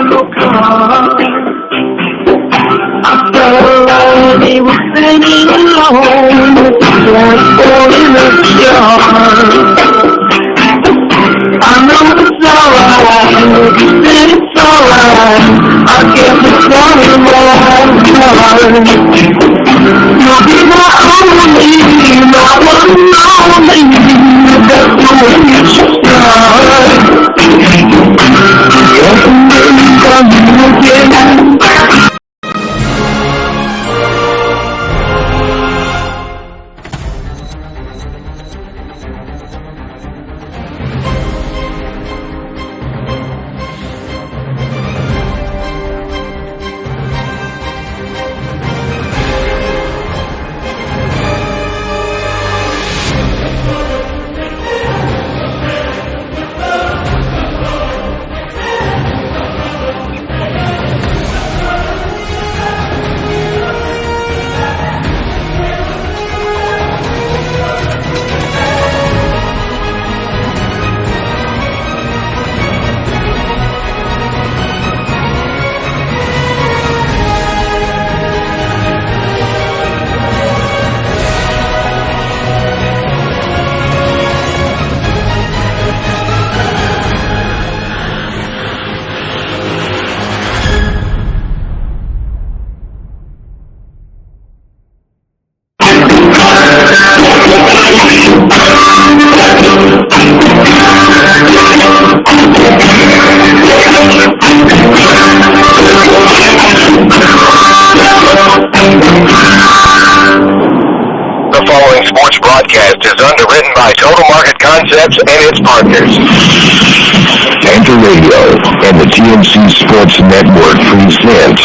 no car. I felt like he was sitting alone, transport in the yard. I know it's alright, you said it's alright. I guess it's only my heart. You'll be my only, my one and only. That's the way it should start. And then come again. The following sports broadcast is underwritten by Total Market Concepts and its partners. Panther Radio and the TMC Sports Network present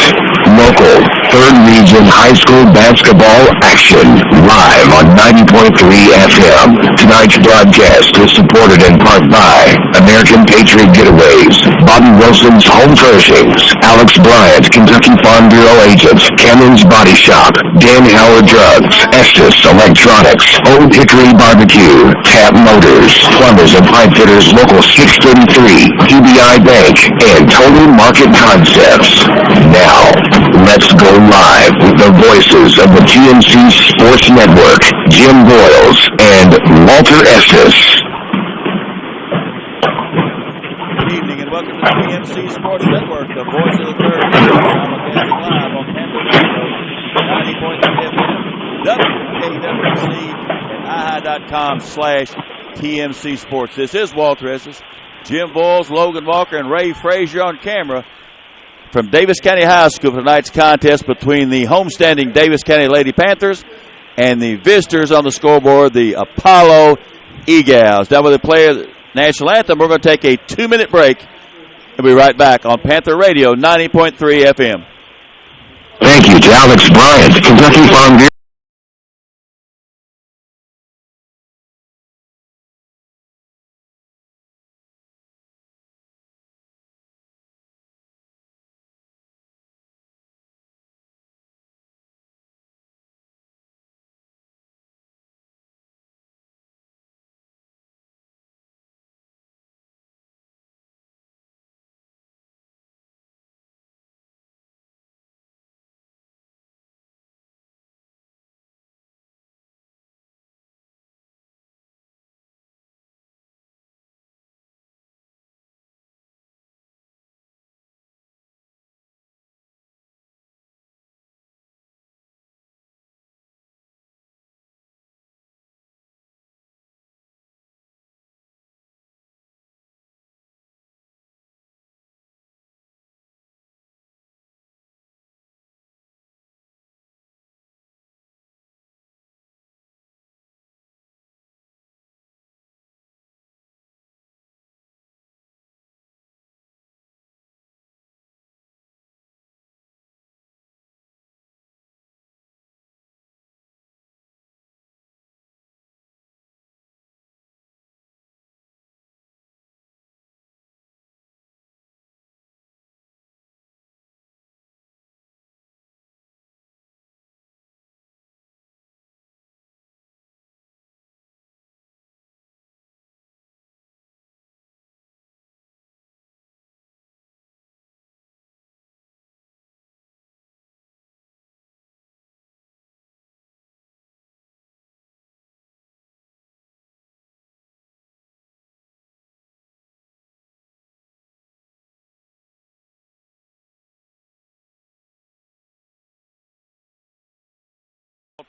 local 3rd Region High School basketball action live on 90.3 FM. Tonight's broadcast is supported in part by American Patriot Getaways, Bobby Wilson's Home Furnishings, Alex Bryant, Kentucky Farm Bureau Agent, Cameron's Body Shop, Dan Howard Drugs, Estes Electronics, Old Hickory Barbecue, Tap Motors, Plumbers and Pipe Fitters Local 633, QBI Bank, and Total Market Concepts. Now, let's go live with the voices of the TMC Sports Network, Jim Boyles and Walter Estes. Good evening and welcome to the TMC Sports Network, the voice of the 3rd Region, simulcasting live on Panther Radio, 90.3 FM, WKWC, and iHigh.com/TMC Sports. This is Walter Estes, Jim Boyles, Logan Walker, and Ray Frazier on camera from Daviess County High School for tonight's contest between the homestanding Daviess County Lady Panthers and the visitors on the scoreboard, the Apollo Eagles. Now with the player the national anthem, we're going to take a 2-minute break and be right back on Panther Radio 90.3 FM. Thank you to Alex Bryant, Kentucky Farm Bureau.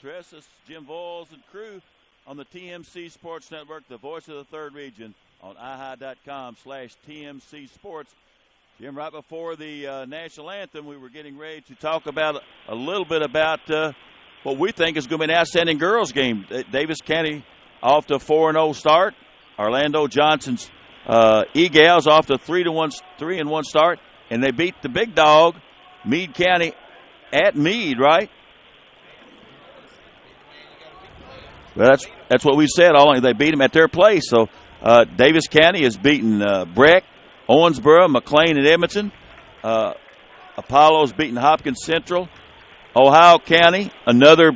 Valtressis, Jim Voiles, and crew on the TMC Sports Network, the voice of the third region, on iHigh.com/TMC Sports. Jim, right before the national anthem, we were getting ready to talk about a little bit about what we think is going to be an outstanding girls game. Daviess County off to a 4-0 start. Orlando Johnson's E-Gals off to 3-1 start, and they beat the big dog, Meade County, at Meade, right? Well, that's what we said. They beat them at their place. So Daviess County has beaten Breck, Owensboro, McLean, and Edmonton. Apollo's beaten Hopkins Central. Ohio County, another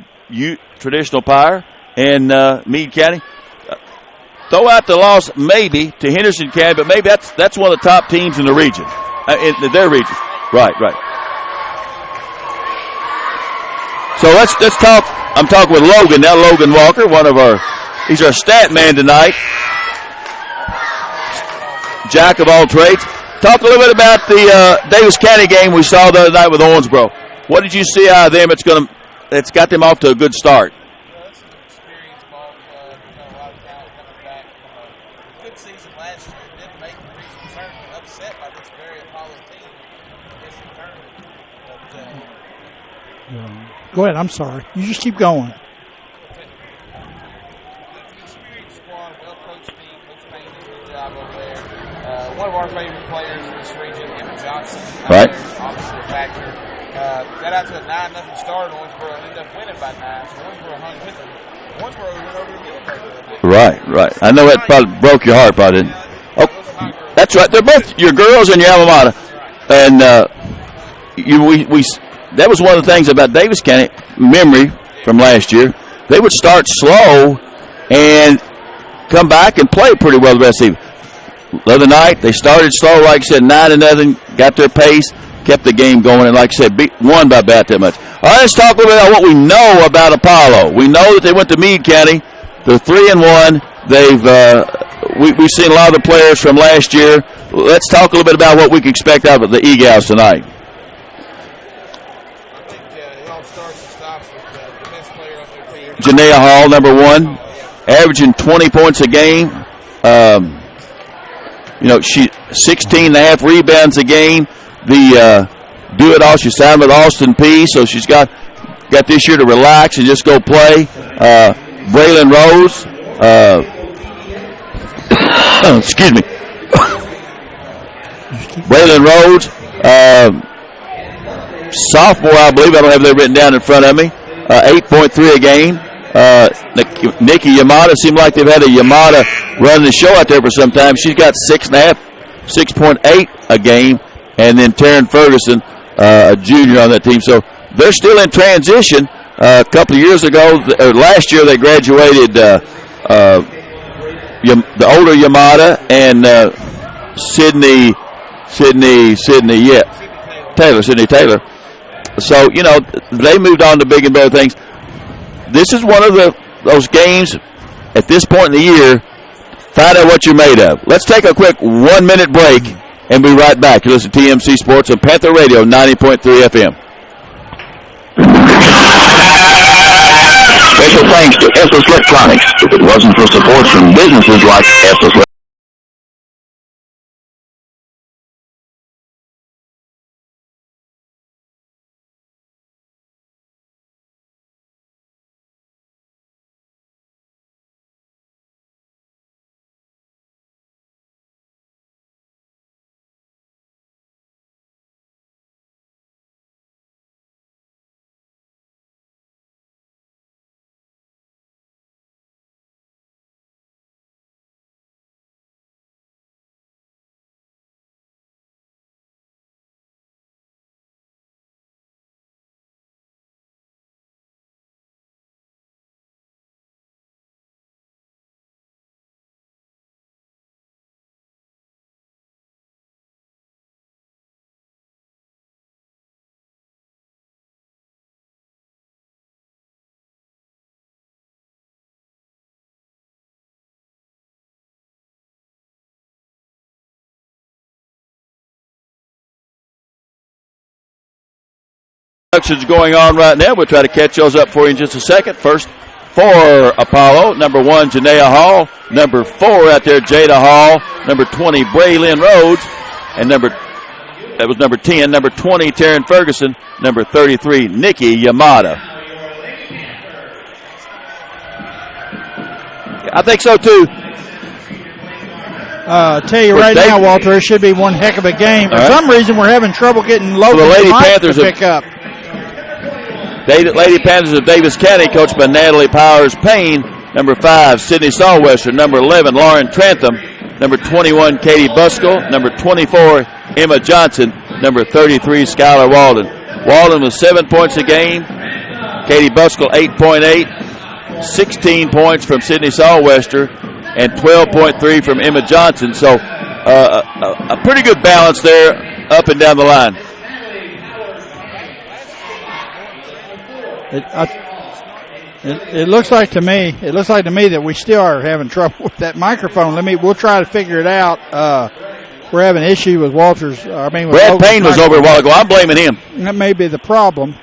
traditional power, and Meade County. Throw out the loss maybe to Henderson County, but maybe that's one of the top teams in the region, in their region. Right. So let's talk. I'm talking with Logan now. Logan Walker, he's our stat man tonight. Jack of all trades. Talk a little bit about the Daviess County game we saw the other night with Owensboro. What did you see out of them? It's got them off to a good start. Well, that's an experienced ball club. A lot of talent coming back from a good season last year. Didn't make the region tournament. Upset by this very Apollo team in this tournament. But go ahead. I'm sorry. You just keep going. Experienced squad, well-coached team. Coach Payne does a good job over there. One of our favorite players in this region, Emma Johnson, right? Obviously a factor. Got out to a 9-0 start in Owensboro and ended up winning by 9. So Owensboro hung with them. Owensboro went over to Middleburg. Right. I know that probably broke your heart, probably didn't. Oh, that's right. They're both your girls and your alma mater. And that was one of the things about Daviess County memory from last year. They would start slow and come back and play pretty well the rest of the evening. The other night, they started slow, like I said, 9-0, got their pace, kept the game going, and like I said, won by about that much. All right, let's talk a little bit about what we know about Apollo. We know that they went to Meade County. They're 3-1. We've seen a lot of the players from last year. Let's talk a little bit about what we can expect out of the E-Gals tonight. I think it all starts and stops with the best player on their team. Janaea Hall, number 1, averaging 20 points a game. She 16.5 rebounds a game. The do-it-all, she signed with Austin Peay, so she's got this year to relax and just go play. Braylon Rose, excuse me. Braylon Rose, sophomore, I believe. I don't have that written down in front of me. 8.3 a game. Nikki Yamada, seemed like they've had a Yamada running the show out there for some time. She's got 6.8 a game. And then Taryn Ferguson, a junior on that team. So they're still in transition. A couple of years ago, or last year, they graduated the older Yamada and Sydney Taylor. So, they moved on to big and better things. This is one of those games at this point in the year, find out what you're made of. Let's take a quick 1-minute break and be right back. You listen to TMC Sports on Panther Radio 90.3 FM. Special thanks to SS Electronics. If it wasn't for support from businesses like SS introductions going on right now. We'll try to catch those up for you in just a second. First, for Apollo, number 1, Janaea Hall. Number 4 out there, Jada Hall. Number 20, Braylon Rhodes. And number 10, number 20, Taryn Ferguson. Number 33, Nikki Yamada. I think so, too. Tell you right now, Walter, it should be one heck of a game. For some reason, we're having trouble getting Logan to pick up. Lady Panthers of Davis County, coached by Natalie Powers Payne. Number 5, Sydney Sawwester. Number 11, Lauren Trantham. Number 21, Katie Buskell. Number 24, Emma Johnson. Number 33, Skylar Walden. Walden with 7 points a game. Katie Buskell, 8.8. 16 points from Sydney Sawwester. And 12.3 from Emma Johnson. So a pretty good balance there up and down the line. It looks like to me that we still are having trouble with that microphone. We'll try to figure it out. We're having an issue with Walter's. Brad Payne was over a while ago. I'm blaming him. That may be the problem.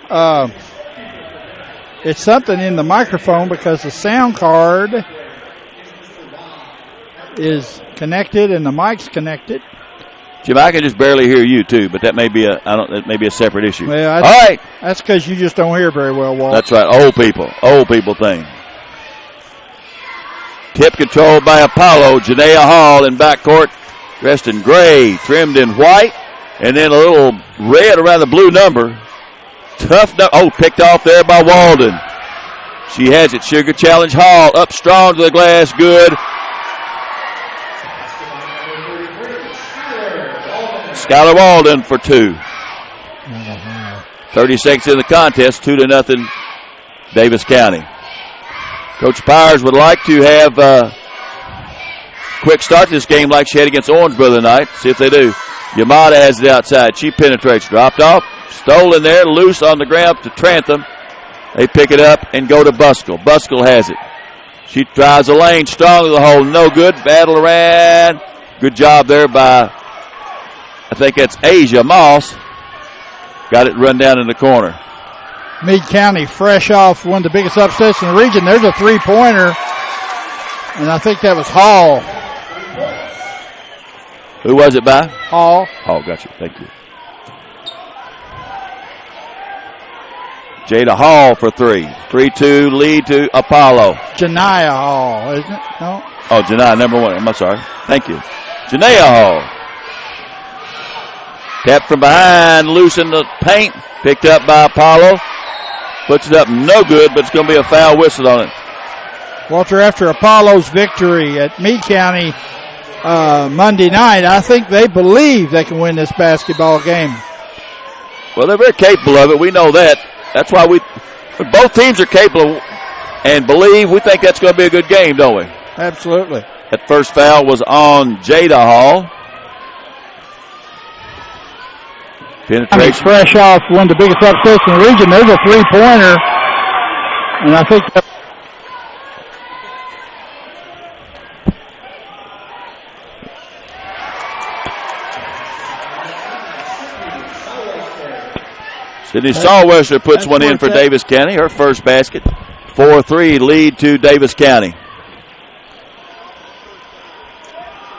It's something in the microphone because the sound card is connected and the mic's connected. Jim, I can just barely hear you too, but that may be a separate issue. Well, all right, that's because you just don't hear very well, Walt. That's right, old people thing. Tip controlled by Apollo. Janaea Hall in backcourt, dressed in gray, trimmed in white, and then a little red around the blue number. Picked off there by Walden. She has it. Sugar Challenge Hall up strong to the glass, good. Skylar Walden for 2. 30 seconds in the contest, 2-0 Davis County. Coach Powers would like to have a quick start to this game like she had against Orangeburg the night. See if they do. Yamada has it outside. She penetrates, dropped off, stolen there, loose on the ground to Trantham. They pick it up and go to Buskell. Buskell has it. She drives the lane, strong to the hole, no good. Battle around. Good job there by, I think that's Asia Moss. Got it run down in the corner. Meade County fresh off one of the biggest upsets in the region. There's a three-pointer, and I think that was Hall. Who was it by? Hall. Hall, got you. Thank you. Jada Hall for 3. 3-2 lead to Apollo. Janaea Hall, isn't it? No? Oh, Janaea, number 1. I'm sorry. Thank you. Janaea Hall. Tapped from behind, loose in the paint. Picked up by Apollo. Puts it up, no good, but it's going to be a foul whistle on it. Walter, after Apollo's victory at Meade County Monday night, I think they believe they can win this basketball game. Well, they're very capable of it. We know that. That's why both teams are capable and believe. We think that's going to be a good game, don't we? Absolutely. That first foul was on Jada Hall. Penetration. Fresh off one of the biggest upsets in the region. There's a three-pointer, and I think Sydney Sawwester puts one in for Davis County, her first basket. 4-3 lead to Davis County.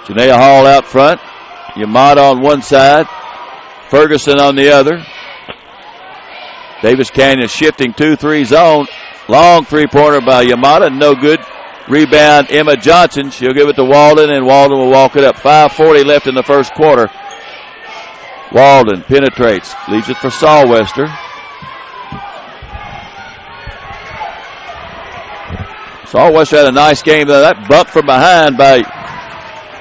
Janaea Hall out front. Yamada on one side. Ferguson on the other. Davis County is shifting 2-3 zone. Long three-pointer by Yamada, no good. Rebound, Emma Johnson. She'll give it to Walden, and Walden will walk it up. 5:40 left in the first quarter. Walden penetrates, leaves it for Sawwester. Sawwester had a nice game, though. That bump from behind by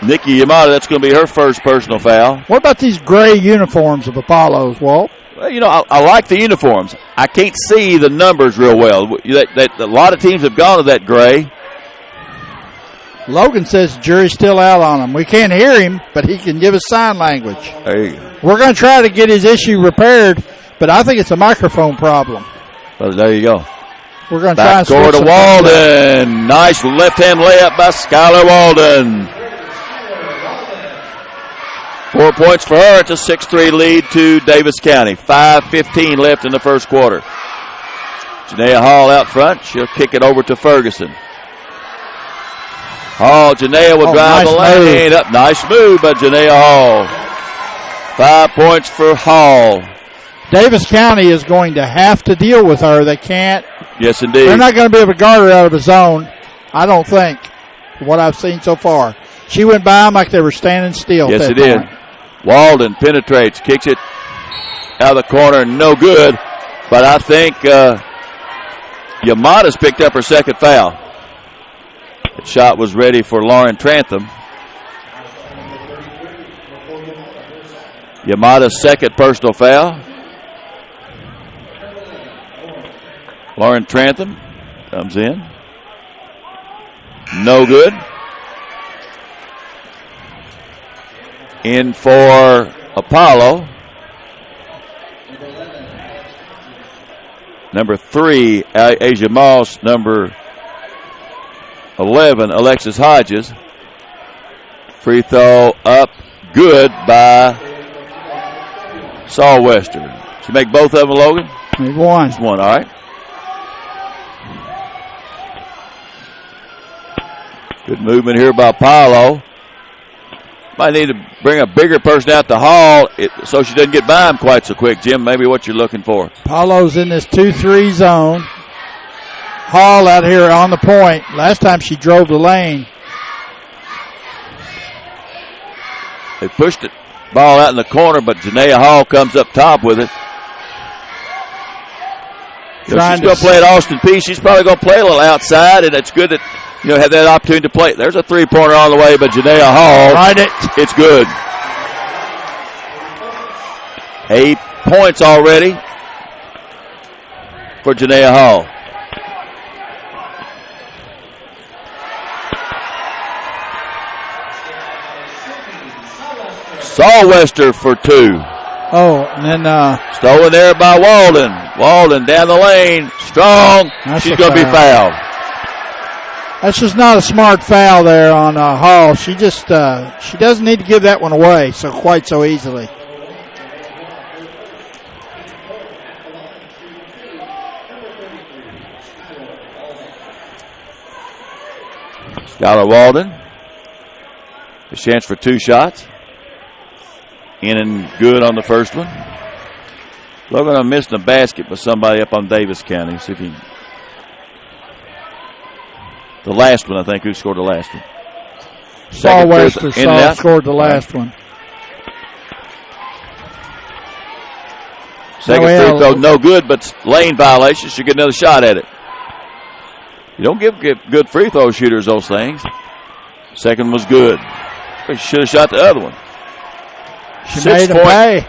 Nikki Yamada, that's going to be her first personal foul. What about these gray uniforms of Apollo's, Walt? Well, you know, I like the uniforms. I can't see the numbers real well. A lot of teams have gone to that gray. Logan says the jury's still out on him. We can't hear him, but he can give us sign language. There you go. We're going to try to get his issue repaired, but I think it's a microphone problem. Well, there you go. We're going to try and switch to Walden. Nice left-hand layup by Skylar Walden. 4 points for her. It's a 6-3 lead to Davis County. 5:15 left in the first quarter. Janaea Hall out front. She'll kick it over to Ferguson. Hall, Janaea will drive the lane up. Nice move by Janaea Hall. 5 points for Hall. Davis County is going to have to deal with her. They can't. Yes, indeed. They're not going to be able to guard her out of a zone, I don't think, from what I've seen so far. She went by them like they were standing still. Yes, it did. Walden penetrates, kicks it out of the corner, no good. But I think Yamada's picked up her second foul. That shot was ready for Lauren Trantham. Yamada's second personal foul. Lauren Trantham comes in. No good. In for Apollo. Number 3, Asia Moss. Number 11, Alexis Hodges. Free throw up. Good by Saul Wester. Did you make both of them, Logan? Made one. Just one, all right. Good movement here by Apollo. Might need to bring a bigger person out the hall so she doesn't get by him quite so quick, Jim. Maybe what you're looking for. Paulo's in this 2-3 zone. Hall out here on the point. Last time she drove the lane. They pushed it. Ball out in the corner, but Janaea Hall comes up top with it. She's going to play at Austin Peay. She's probably going to play a little outside, and it's good that have that opportunity to play. There's a three-pointer on the way by Janaea Hall. Right It's good. 8 points already for Janaea Hall. Saul Wester for 2. Oh, and then stolen there by Walden. Walden down the lane, strong. She's going to be fouled. That's just not a smart foul there on Hall. She just she doesn't need to give that one away quite so easily. Skylar Walden. A chance for 2 shots. In and good on the first one. Logan, I'm missing a basket with somebody up on Davis County. See if he. The last one, I think. Who scored the last one? Saul Wester scored the last one. Second free throw, no good, but lane violation. Should get another shot at it. You don't give good free throw shooters those things. Second was good. Should have shot the other one. She made a play.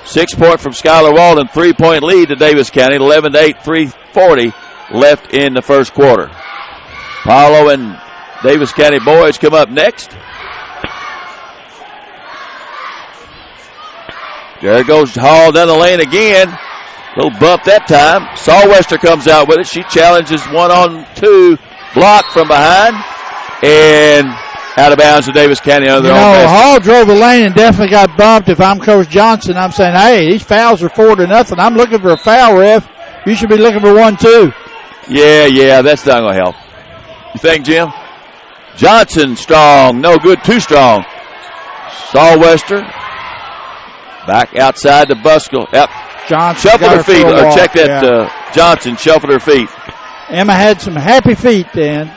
6 point from Skylar Walden. 3-point lead to Davis County. 11-8, 3:40 left in the first quarter. Paulo and Davis County boys come up next. There goes Hall down the lane again. Little bump that time. Saul Wester comes out with it. She challenges 1-on-2 block from behind. And out of bounds to Davis County under their own basket. Hall drove the lane and definitely got bumped. If I'm Coach Johnson, I'm saying, hey, these fouls are 4-0. I'm looking for a foul, ref. You should be looking for 1, too. Yeah, that's not going to help. You think, Jim? Johnson strong. No good, too strong. Saul Wester. Back outside to Buskell. Yep. Johnson shuffled her feet. Or check that. Johnson shuffled her feet. Emma had some happy feet then.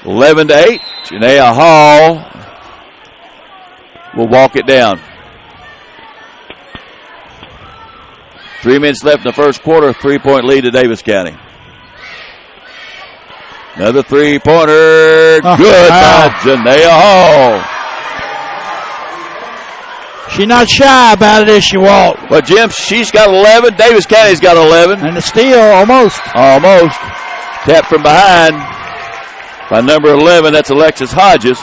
11-8. Janaea Hall will walk it down. 3 minutes left in the first quarter. 3-point lead to Davis County. Another three-pointer. Good by Janaea Hall. She's not shy about it, is she, Walt? Well, Jim, she's got 11. Davis County's got 11. And the steal, almost. Almost. Tapped from behind by number 11. That's Alexis Hodges.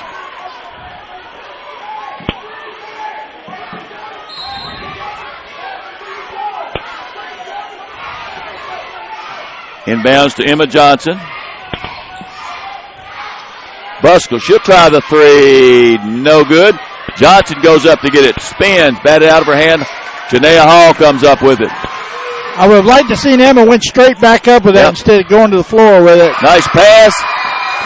Inbounds to Emma Johnson. Buskell, she'll try the three. No good. Johnson goes up to get it. Spins. Batted out of her hand. Janaea Hall comes up with it. I would have liked to seen Emma went straight back up with that instead of going to the floor with it. Nice pass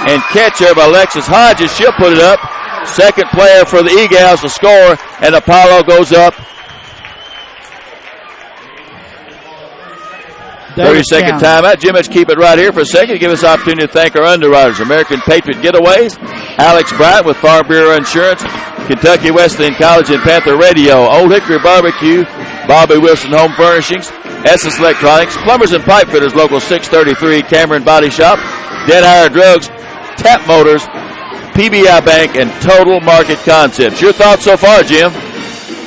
and catch there by Alexis Hodges. She'll put it up. Second player for the Eagles to score, and Apollo goes up. 30-second timeout. Jim, let's keep it right here for a second to give us an opportunity to thank our underwriters. American Patriot Getaways, Alex Bryant with Farm Bureau Insurance, Kentucky Wesleyan College and Panther Radio, Old Hickory Barbecue, Bobby Wilson Home Furnishings, Essence Electronics, Plumbers and Pipe Fitters, Local 633, Cameron Body Shop, Dead Hire Drugs, Tap Motors, PBI Bank, and Total Market Concepts. Your thoughts so far, Jim?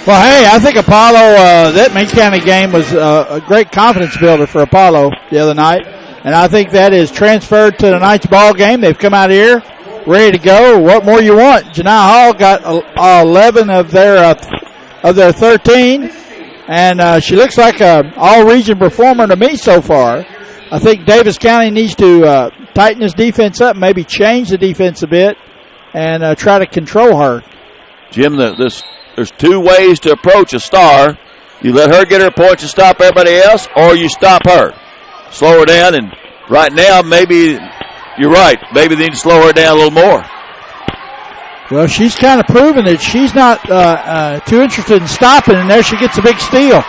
Well, hey, I think Apollo, that Main County game was a great confidence builder for Apollo the other night. And I think that is transferred to tonight's ball game. They've come out here ready to go. What more you want? Janaea Hall got 11 of their 13. And she looks like an all-region performer to me so far. I think Davis County needs to tighten his defense up, maybe change the defense a bit, and try to control her. Jim, there's two ways to approach a star. You let her get her points and stop everybody else, or you stop her. Slow her down, and right now, maybe you're right. Maybe they need to slow her down a little more. Well, she's kind of proven that she's not too interested in stopping, and there she gets a big steal.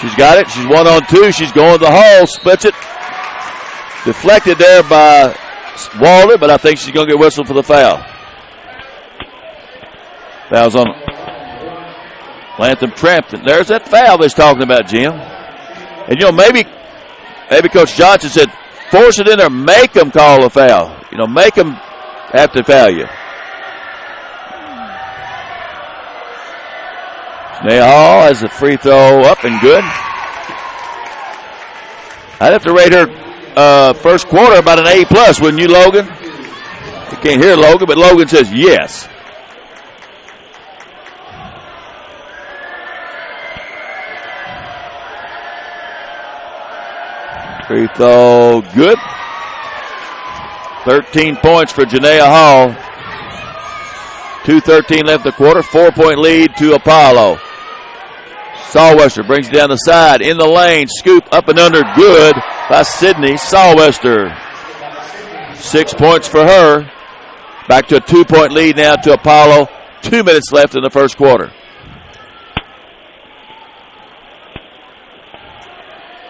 She's got it. She's 1-on-2. She's going to the hole, splits it. Deflected there by Walden, but I think she's going to get whistled for the foul. Foul's on Latham Trampton. There's that foul they're talking about, Jim. And, maybe Coach Johnson said, force it in there, make them call a foul. Make them have to foul you. Janaea Hall has a free throw up and good. I'd have to rate her first quarter about an A+, wouldn't you, Logan? You can't hear Logan, but Logan says yes. Free throw good. 13 points for Janaea Hall. 2:13 left in the quarter. 4-point lead to Apollo. Sawwester brings it down the side. In the lane. Scoop up and under. Good by Sydney Sawwester. 6 points for her. Back to a 2-point lead now to Apollo. 2 minutes left in the first quarter.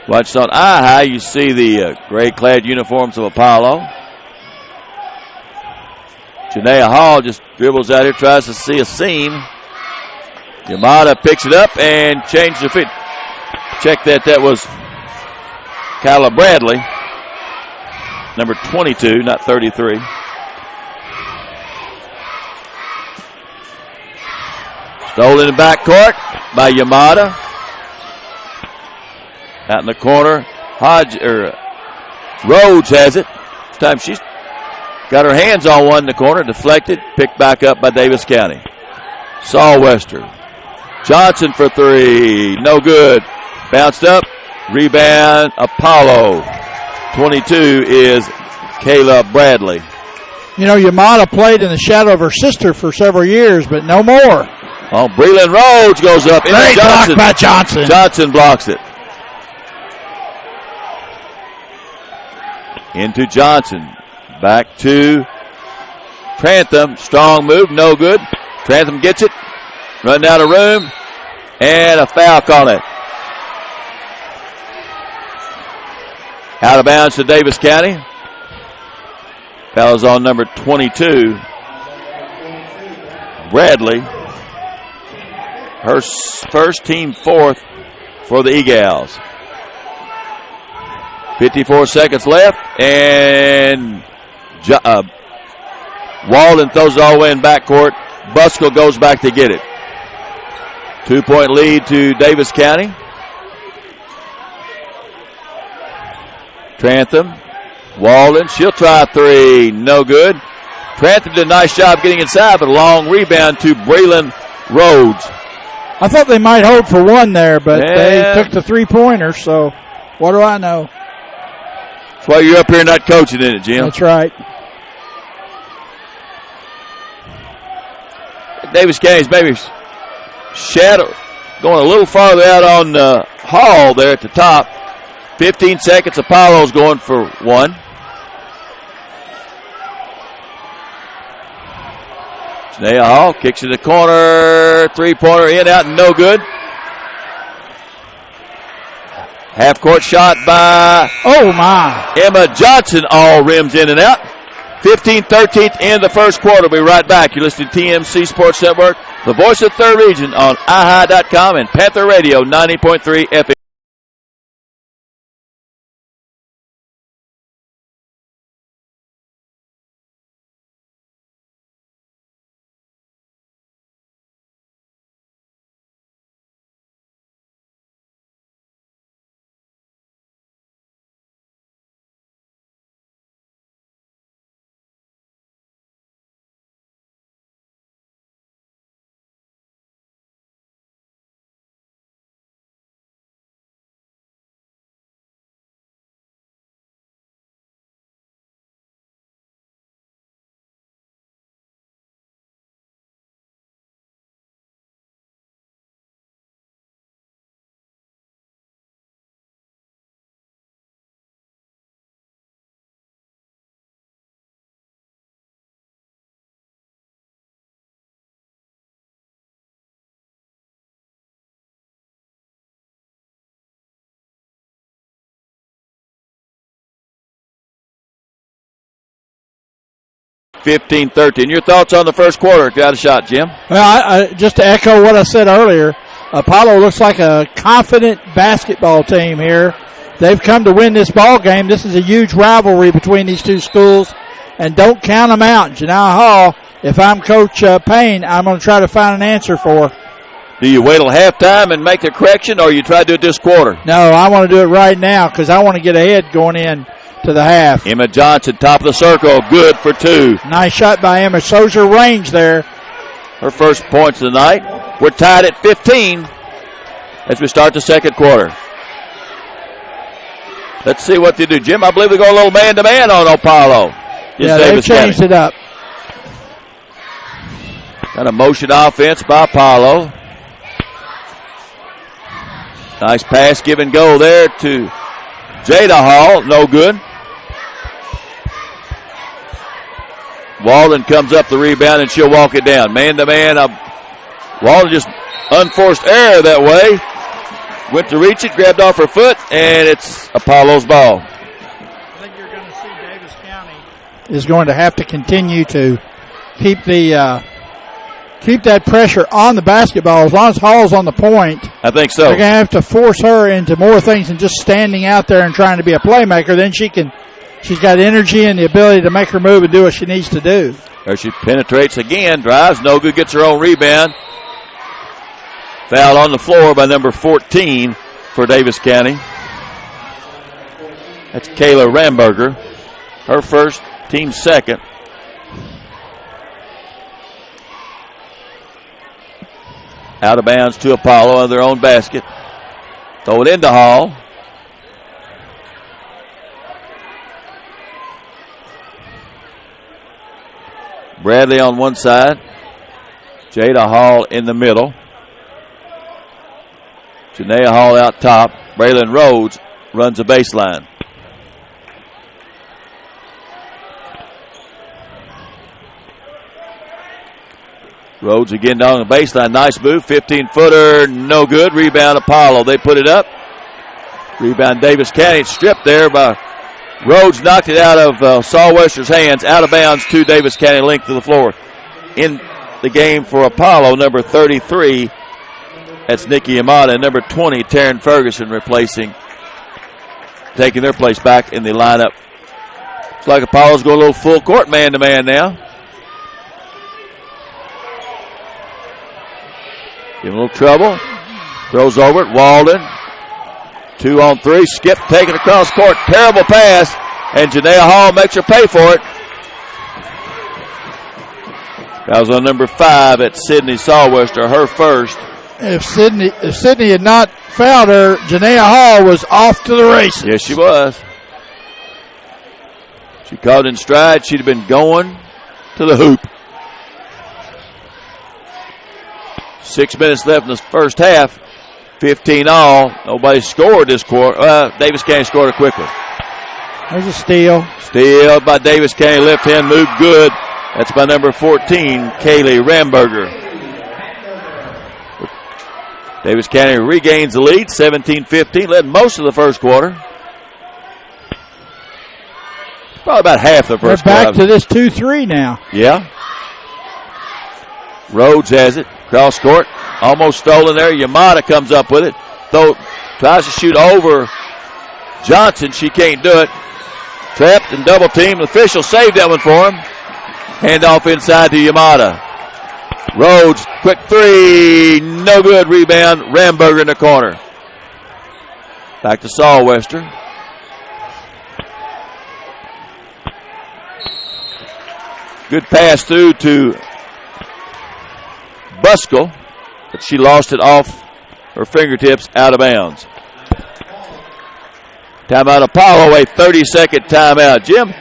Watch on eye high, you see the gray-clad uniforms of Apollo. Janaea Hall just dribbles out here, tries to see a seam. Yamada picks it up and changes the feet. Check that. That was Kyla Bradley, number 22, not 33. Stolen in the backcourt by Yamada. Out in the corner, Rhodes has it. This time she's got her hands on one in the corner, deflected, picked back up by Davis County. Sawwester. Johnson for three, no good. Bounced up, rebound, Apollo. 22 is Kayla Bradley. Yamada played in the shadow of her sister for several years, but no more. Oh, Breland Rhodes goes up. Great block by Johnson. Johnson blocks it. Into Johnson. Back to Trantham. Strong move. No good. Trantham gets it. Run down the room. And a foul call it. Out of bounds to Davis County. Foul is on number 22. Bradley. Her first, team fourth for the Eagles. 54 seconds left, and Walden throws it all the way in backcourt. Buskell goes back to get it. 2-point lead to Davis County. Trantham, Walden, she'll try three, no good. Trantham did a nice job getting inside, but a long rebound to Breland Rhodes. I thought they might hold for one there, but they took the three-pointer, so what do I know? That's why you're up here not coaching in it, Jim. That's right. Daviess County's maybe shadow going a little farther out on Hall there at the top. 15 seconds. Apollo's going for one. Janaea Hall kicks in the corner. Three-pointer in, out, and no good. Half-court shot by Emma Johnson. All rims in and out. 15-13 in the first quarter. We'll be right back. You're listening to TMC Sports Network, the voice of the 3rd Region on iHigh.com and Panther Radio 90.3 FM. (15-13). Your thoughts on the first quarter? Got a shot, Jim? Well, just to echo what I said earlier, Apollo looks like a confident basketball team here. They've come to win this ball game. This is a huge rivalry between these two schools, and don't count them out. Janaea Hall, if I'm Coach Payne, I'm going to try to find an answer for her. Do you wait till halftime and make the correction, or you try to do it this quarter? No, I want to do it right now because I want to get ahead going in to the half. Emma Johnson, top of the circle, good for two. Nice shot by Emma. Shows her range there. Her first points of the night. We're tied at 15 as we start the second quarter. Let's see what they do. Jim, I believe we go a little man-to-man on Apollo. Yeah, they've changed it up. Got a motion offense by Apollo. Nice pass, give and go there to Jada Hall. No good. Walden comes up the rebound, and she'll walk it down. Man-to-man. Walden just unforced error that way. Went to reach it, grabbed off her foot, and it's Apollo's ball. I think you're going to see Daviess County is going to have to continue to keep that pressure on the basketball. As long as Hall's on the point, I think so. They're going to have to force her into more things than just standing out there and trying to be a playmaker. Then she's got energy and the ability to make her move and do what she needs to do. There she penetrates again, drives, no good, gets her own rebound. Foul on the floor by number 14 for Daviess County. That's Kayla Ramberger. Her first, team second. Out of bounds to Apollo on their own basket. Throw it into Hall. Bradley on one side. Jada Hall in the middle. Janaea Hall out top. Braylon Rhodes runs the baseline. Rhodes again down the baseline. Nice move. 15-footer. No good. Rebound Apollo. They put it up. Rebound Daviess County. Stripped there by Rhodes. Knocked it out of Sawwester's hands. Out of bounds to Daviess County. Length of the floor. In the game for Apollo, number 33. That's Nikki Amata. Number 20, Taryn Ferguson taking their place back in the lineup. Looks like Apollo's going a little full court man-to-man now. Give him a little trouble. Throws over it. Walden. 2-on-3. Skip taken across court. Terrible pass. And Janaea Hall makes her pay for it. That was on number 5 at Sydney Sawwester, her first. If Sydney had not fouled her, Janaea Hall was off to the races. Yes, she was. She caught in stride. She'd have been going to the hoop. 6 minutes left in the first half. 15 all. Nobody scored this quarter. Daviess County scored it quickly. There's a steal. Steal by Daviess County. Left hand move good. That's by number 14, Kaylee Ramberger. Daviess County regains the lead, 17-15. Led most of the first quarter. Probably about half the first quarter. They're back to this 2-3 now. Yeah. Rhodes has it. Cross court. Almost stolen there. Yamada comes up with it. Though tries to shoot over Johnson. She can't do it. Trapped and double teamed. The official saved that one for him. Handoff inside to Yamada. Rhodes, quick three. No good. Rebound. Ramberger in the corner. Back to Sawwester. Good pass through to Buskell, but she lost it off her fingertips out of bounds. Timeout Apollo, a 30-second timeout. Jim,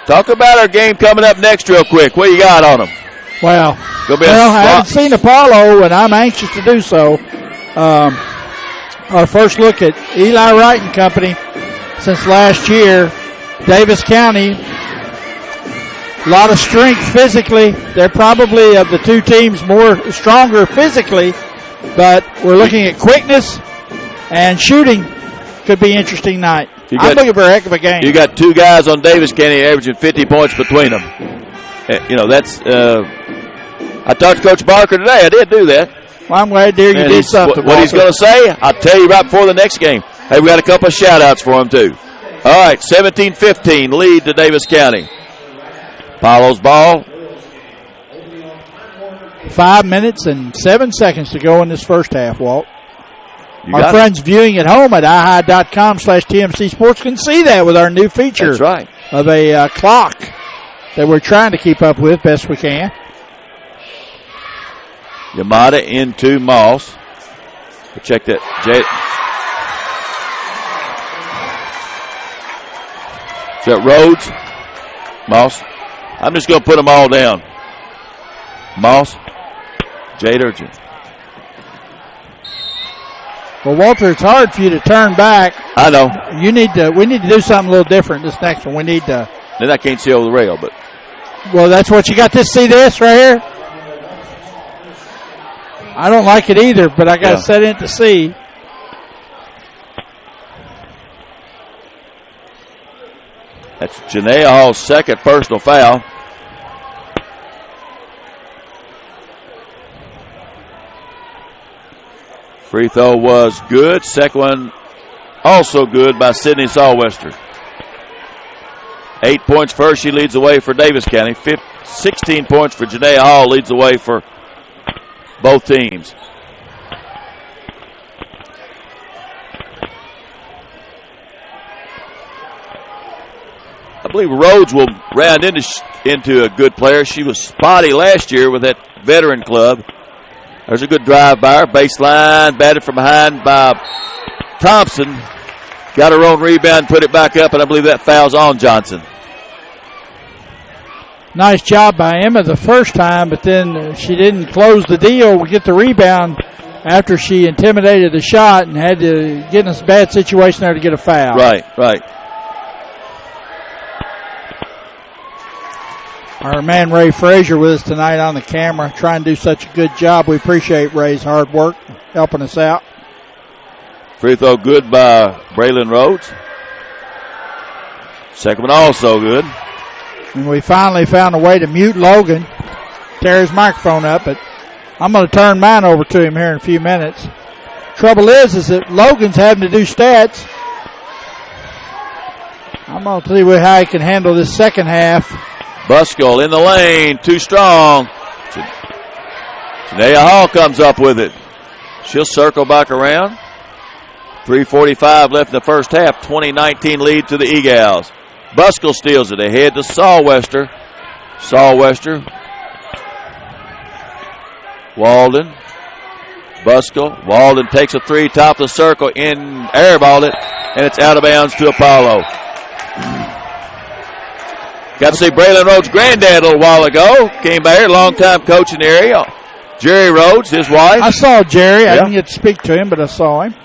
talk about our game coming up next real quick. What you got on them? Well, I haven't seen Apollo, and I'm anxious to do so. Our first look at Eli Wright and Company since last year. Daviess County, a lot of strength physically. They're probably of the two teams stronger physically, but we're looking at quickness and shooting. Could be an interesting night. I'm looking for a heck of a game. You got two guys on Daviess County averaging 50 points between them. That's. I talked to Coach Barker today. I did do that. Well, I'm glad to hear you did something. What he's going to say, I'll tell you right before the next game. Hey, we got a couple of shout-outs for him, too. All right, 17-15, lead to Daviess County. Apollo's ball. 5 minutes and 7 seconds to go in this first half, Walt. Our friends viewing at home at ihigh.com/TMC Sports can see that with our new feature. That's right. Of a clock that we're trying to keep up with best we can. Yamada into Moss. We'll check that. Is that Rhodes? Moss? I'm just going to put them all down. Moss? Jade Urchin. Well, Walter, it's hard for you to turn back. I know. We need to do something a little different this next one. We need to. Then I can't see over the rail, but. Well, that's what you got to see this right here. I don't like it either, but I got to set it to see. That's Janaea Hall's second personal foul. Free throw was good. Second one also good by Sydney Sawwester. 8 points first. She leads the way for Daviess County. 16 points for Janaea Hall leads the way for both teams. I believe Rhodes will round into a good player. She was spotty last year with that veteran club. There's a good drive by her. Baseline, batted from behind by Thompson. Got her own rebound, put it back up, and I believe that foul's on Johnson. Nice job by Emma the first time, but then she didn't close the deal. We get the rebound after she intimidated the shot and had to get in a bad situation there to get a foul. Right. Our man Ray Frazier with us tonight on the camera, trying to do such a good job. We appreciate Ray's hard work, helping us out. Free throw good by Braylon Rhodes. Second one also good. And we finally found a way to mute Logan. Tear his microphone up, but I'm going to turn mine over to him here in a few minutes. Trouble is that Logan's having to do stats. I'm going to see how he can handle this second half. Buskell in the lane, too strong. Janaea Hall comes up with it. She'll circle back around. 3:45 left in the first half. 20-19 lead to the Eagles. Buskell steals it ahead to Sawwester. Walden. Buskell. Walden takes a three, top of the circle, airballed it, and it's out of bounds to Apollo. Got to see Braylon Rhodes' granddad a little while ago. Came by here, long-time coach in the area. Jerry Rhodes, his wife. I saw Jerry. I Yeah. didn't get to speak to him, but I saw him.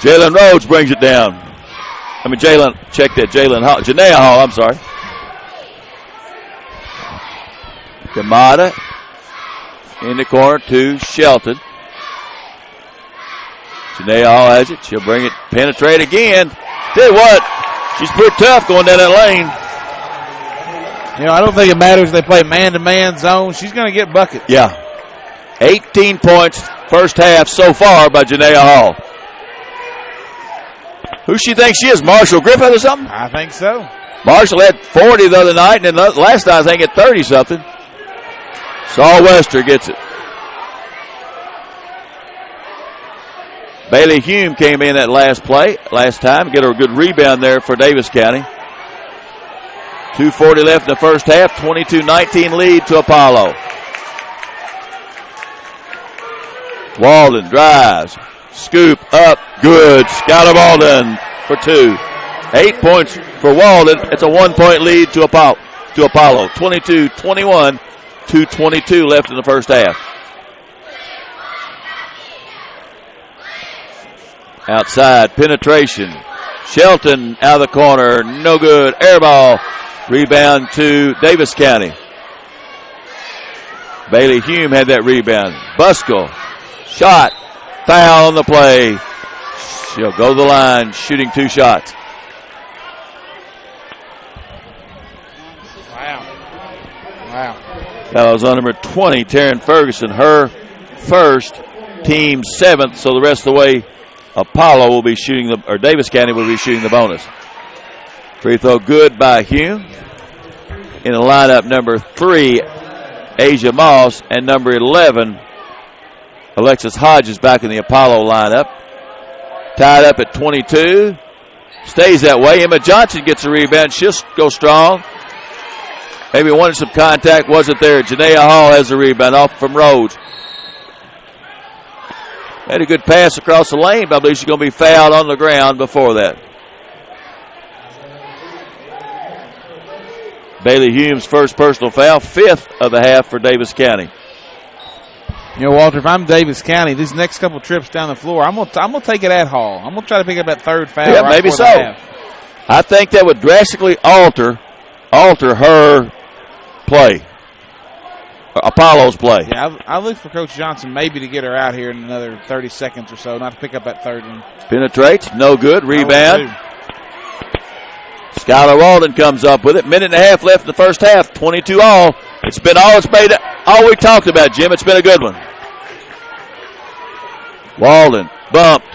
Jalen Rhodes brings it down. I mean, Jalen, check that. Jalen Hall. Janaea Hall, I'm sorry. Kamada in the corner to Shelton. Janaea Hall has it. She'll bring it, penetrate again. Tell you what, she's pretty tough going down that lane. You know, I don't think it matters if they play man-to-man zone. She's going to get buckets. Yeah. 18 points first half so far by Janaea Hall. Who she thinks she is, Marshall Griffith or something? I think so. Marshall had 40 the other night, and then last night I think at 30-something. Saul Wester gets it. Bailey Hume came in that last time, get a good rebound there for Davis County. 2:40 left in the first half, 22-19 lead to Apollo. Walden drives, scoop up, good. Skylar Walden for 2. 8 points for Walden. It's a 1-point lead to Apollo. 22-21, 2:22 left in the first half. Outside penetration. Shelton out of the corner, no good. Air ball. Rebound to Davis County. Bailey Hume had that rebound. Buskell. Shot. Foul on the play. She'll go to the line, shooting 2 shots. Wow. That was on number 20, Taryn Ferguson. Her first, team 7th, so the rest of the way Apollo will be shooting or Davis County will be shooting the bonus. Free throw good by Hume. In the lineup, number 3, Asia Moss, and number 11, Alexis Hodges back in the Apollo lineup. Tied up at 22. Stays that way. Emma Johnson gets a rebound. She'll go strong. Maybe wanted some contact. Wasn't there. Janaea Hall has a rebound off from Rhodes. Had a good pass across the lane, but I believe she's going to be fouled on the ground before that. Bailey Hume's first personal foul, 5th of the half for Davis County. You know, Walter, if I'm Davis County, these next couple trips down the floor, I'm gonna take it at Hall. I'm gonna try to pick up that 3rd foul. Yeah, right maybe before so. the half. I think that would drastically alter her play, Apollo's play. Yeah, I look for Coach Johnson maybe to get her out here in another 30 seconds or so, not to pick up that 3rd one. Penetrates, no good. Rebound. Skylar Walden comes up with it. Minute and a half left in the first half. 22 all. It's been all we talked about, Jim. It's been a good one. Walden bumped.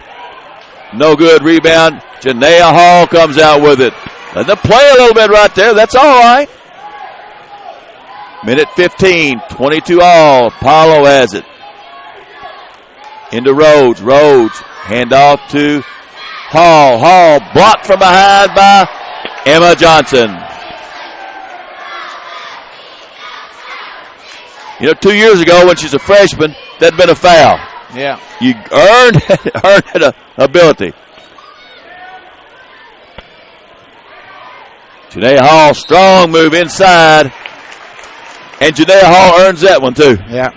No good. Rebound. Janaea Hall comes out with it. Let them play a little bit right there. That's all right. Minute 15. 22 all. Apollo has it. Into Rhodes. Rhodes. Handoff to Hall. Hall blocked from behind by Emma Johnson. You know, 2 years ago when she's a freshman, that'd been a foul. Yeah. You earned that ability. Janaea Hall, strong move inside. And Janaea Hall earns that one too. Yeah.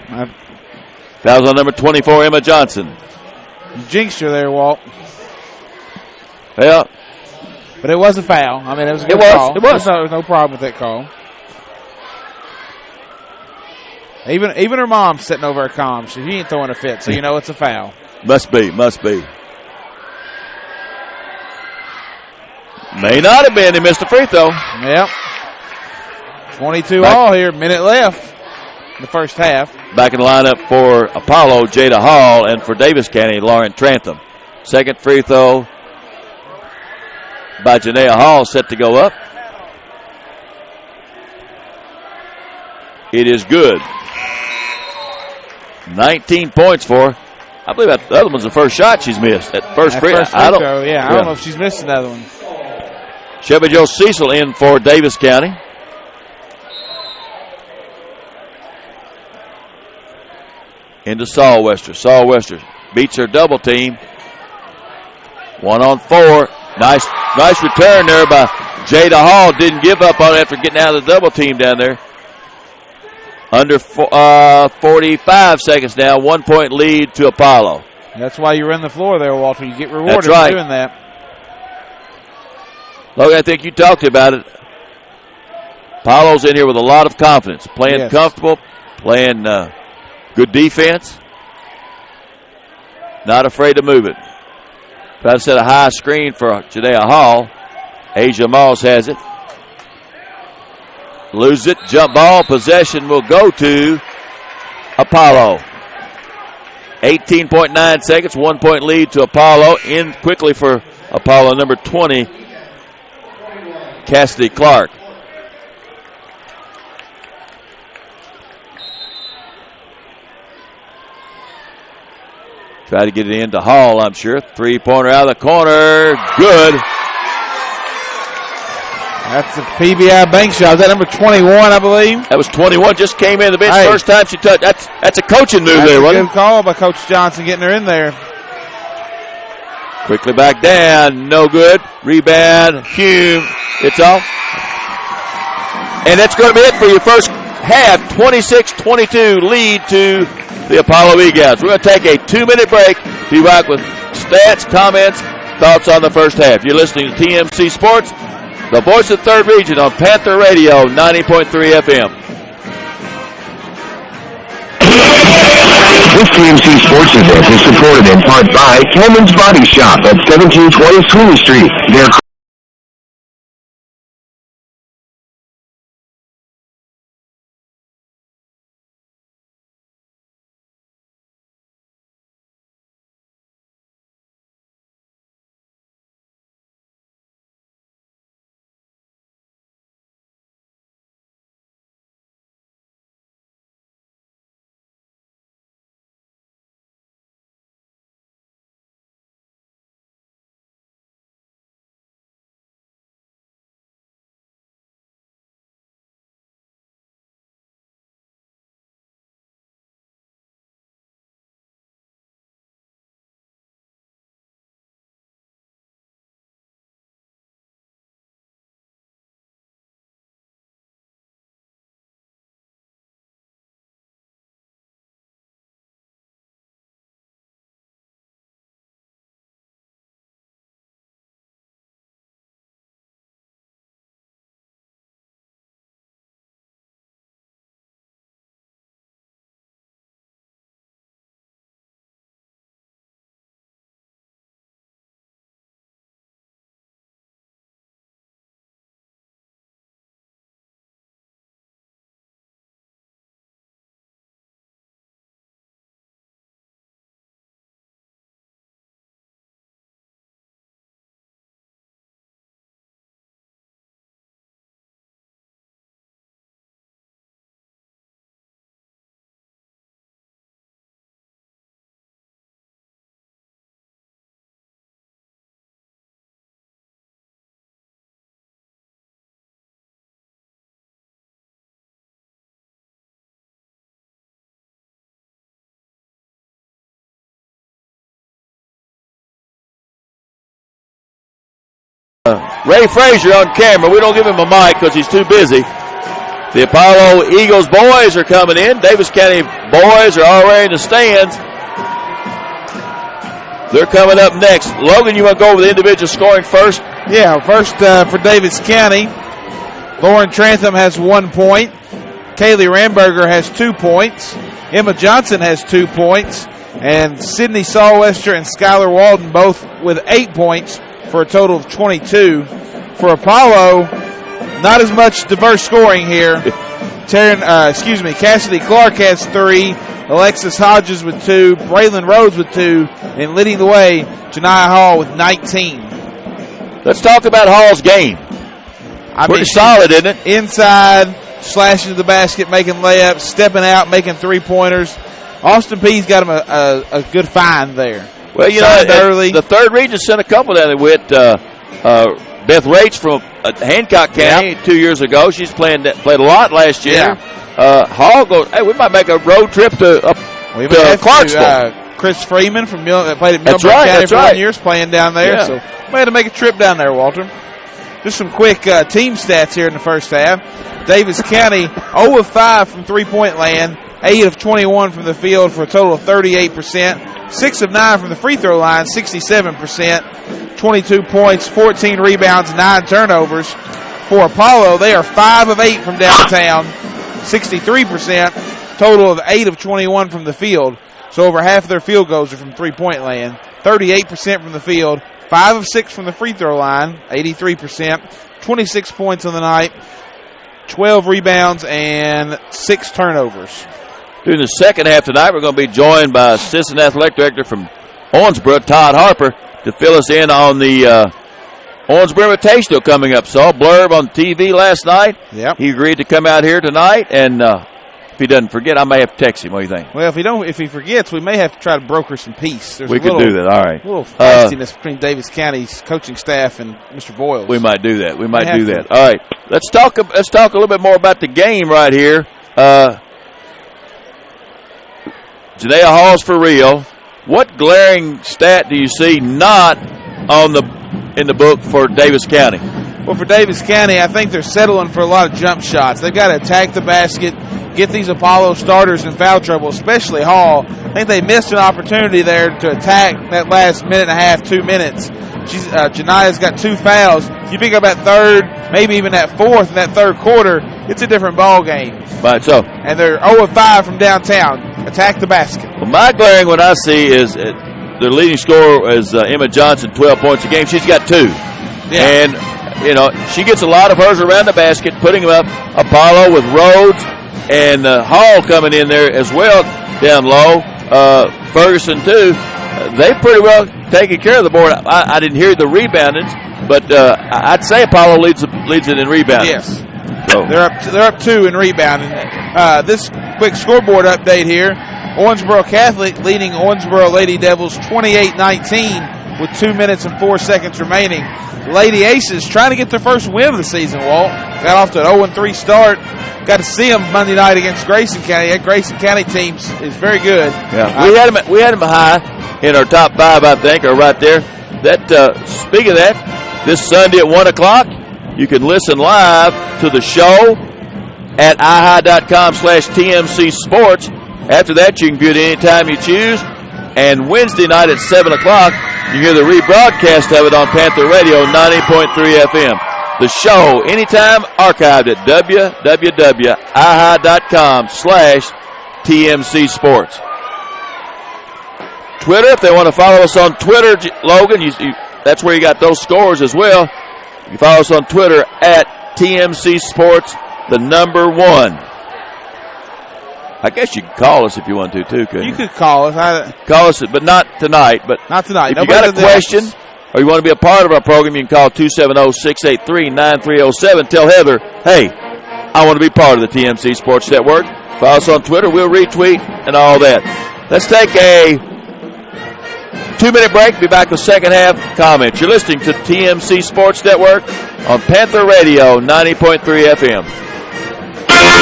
That was on number 24, Emma Johnson. Jinxed her there, Walt. Yeah. But it was a foul. I mean, it was a good It was. call. It was. There's no problem with that call. Even her mom's sitting over her comm. She ain't throwing a fit, so you know it's a foul. Must be. May not have been. He missed a free throw. Yep. 22 all here. Minute left in the first half. Back in the lineup for Apollo, Jada Hall, and for Davis County, Lauren Trantham. Second free throw by Janaea Hall set to go up. It is good. 19 points for her. I believe that the other one's the first shot she's missed. That first free throw. I don't know if she's missed another one. Shelby Jo Cecil in for Davis County. Into Saul Wester. Saul Wester beats her double team. 1-on-4. Nice return there by Jada Hall. Didn't give up on it after getting out of the double team down there. Under 45 seconds now. 1 point lead to Apollo. That's why you run the floor there, Walter. You get rewarded for doing that. Logan, I think you talked about it. Apollo's in here with a lot of confidence. Playing comfortable. Playing good defense. Not afraid to move it. Try to set a high screen for Jadea Hall. Asia Moss has it. Loses it. Jump ball. Possession will go to Apollo. 18.9 seconds. 1 point lead to Apollo. In quickly for Apollo number 20, Cassidy Clark. Try to get it into Hall, I'm sure. 3-pointer out of the corner. Good. That's a PBI bank shot. Is that number 21, I believe? That was 21. Just came in the bench first time she touched. That's a coaching move there, wasn't it? Good call by Coach Johnson getting her in there. Quickly back down. No good. Rebound. Hume. It's off. And that's going to be it for your first half. 26-22 lead to the Apollo Eagles. We're going to take a 2-minute break. Be back with stats, comments, thoughts on the first half. You're listening to TMC Sports, the voice of the Third Region on Panther Radio, 90.3 FM. This TMC Sports event is supported in part by Cameron's Body Shop at 1720 Sweeney Street. Their Ray Frazier on camera. We don't give him a mic because he's too busy. The Apollo Eagles boys are coming in. Davis County boys are already in the stands. They're coming up next. Logan, you want to go over the individual scoring first? Yeah, first for Davis County, Lauren Trantham has 1 point. Kaylee Ramberger has 2 points. Emma Johnson has 2 points. And Sydney Sawwester and Skylar Walden both with 8 points for a total of 22. For Apollo, not as much diverse scoring here. Cassidy Clark has 3. Alexis Hodges with 2. Braylon Rhodes with 2. And leading the way, Janiah Hall with 19. Let's talk about Hall's game. Pretty solid, isn't it? Inside, slashing to the basket, making layups, stepping out, making 3-pointers. Austin Peay's got him a good find there. Well, you know, early. The Third Region sent a couple down there with Beth Raich from Hancock County 2 years ago. She's played a lot last year. Yeah. Hall goes, hey, we might make a road trip to Clarksville. Chris Freeman from played at That's Millburn right, County that's for right. 1 year, playing down there. Yeah. So we had to make a trip down there, Walter. Just some quick team stats here in the first half. Daviess County 0 of 5 from three-point land, 8 of 21 from the field for a total of 38%, 6 of 9 from the free throw line, 67%, 22 points, 14 rebounds, 9 turnovers. For Apollo, they are 5 of 8 from downtown, 63%, total of 8 of 21 from the field. So over half of their field goals are from three-point land, 38% from the field, 5 of 6 from the free throw line, 83%, 26 points on the night, 12 rebounds, and 6 turnovers. During the second half tonight, we're going to be joined by Assistant Athletic Director from Owensboro, Todd Harper, to fill us in on the Owensboro Invitational coming up. Saw a blurb on TV last night. Yep. He agreed to come out here tonight, and if he doesn't forget, I may have to text him. What do you think? Well, if he forgets, we may have to try to broker some peace. There's We could do that. All right. A little feistiness between Daviess County's coaching staff and Mr. Boyles. We might do that. We might have do to. that. All right. Let's talk a little bit more about the game right here. Janaea Hall's for real. What glaring stat do you see not in the book for Daviess County? Well, for Daviess County, I think they're settling for a lot of jump shots. They've got to attack the basket, get these Apollo starters in foul trouble, especially Hall. I think they missed an opportunity there to attack that last minute and a half, 2 minutes. Janaya's got 2 fouls. If you pick up that third, maybe even that fourth in that third quarter, it's a different ball game. Right, so. And they're 0 of 5 from downtown. Attack the basket. Well, my glaring what I see is their leading scorer is Emma Johnson, 12 points a game. She's got 2. Yeah. And, she gets a lot of hers around the basket, putting them up. Apollo with Rhodes and Hall coming in there as well down low. Ferguson, too. They pretty well taken care of the board. I didn't hear the rebounding, but I'd say Apollo leads it in rebounding. Yes. So. They're up 2 in rebounding. This quick scoreboard update here. Owensboro Catholic leading Owensboro Lady Devils 28-19 with 2 minutes and 4 seconds remaining. Lady Aces trying to get their first win of the season, Walt. Got off to an 0-3 start. Got to see them Monday night against Grayson County. That Grayson County team is very good. Yeah, we had them high in our top 5, I think, or right there. Speaking of that, this Sunday at 1 o'clock, you can listen live to the show at ihigh.com/TMC Sports. After that, you can view it anytime you choose. And Wednesday night at 7 o'clock, you hear the rebroadcast of it on Panther Radio 90.3 FM. The show, anytime, archived at www.ihigh.com/TMC Sports. Twitter, if they want to follow us on Twitter, Logan, that's where you got those scores as well. You follow us on Twitter at TMC Sports, the number 1. I guess you could call us if you want to, too, couldn't you? You could call us. Call us, but not tonight. Not tonight. If you got a question or you want to be a part of our program, you can call 270-683-9307. Tell Heather, hey, I want to be part of the TMC Sports Network. Follow us on Twitter. We'll retweet and all that. Let's take a 2-minute break. Be back with second half comments. You're listening to TMC Sports Network on Panther Radio 90.3 FM.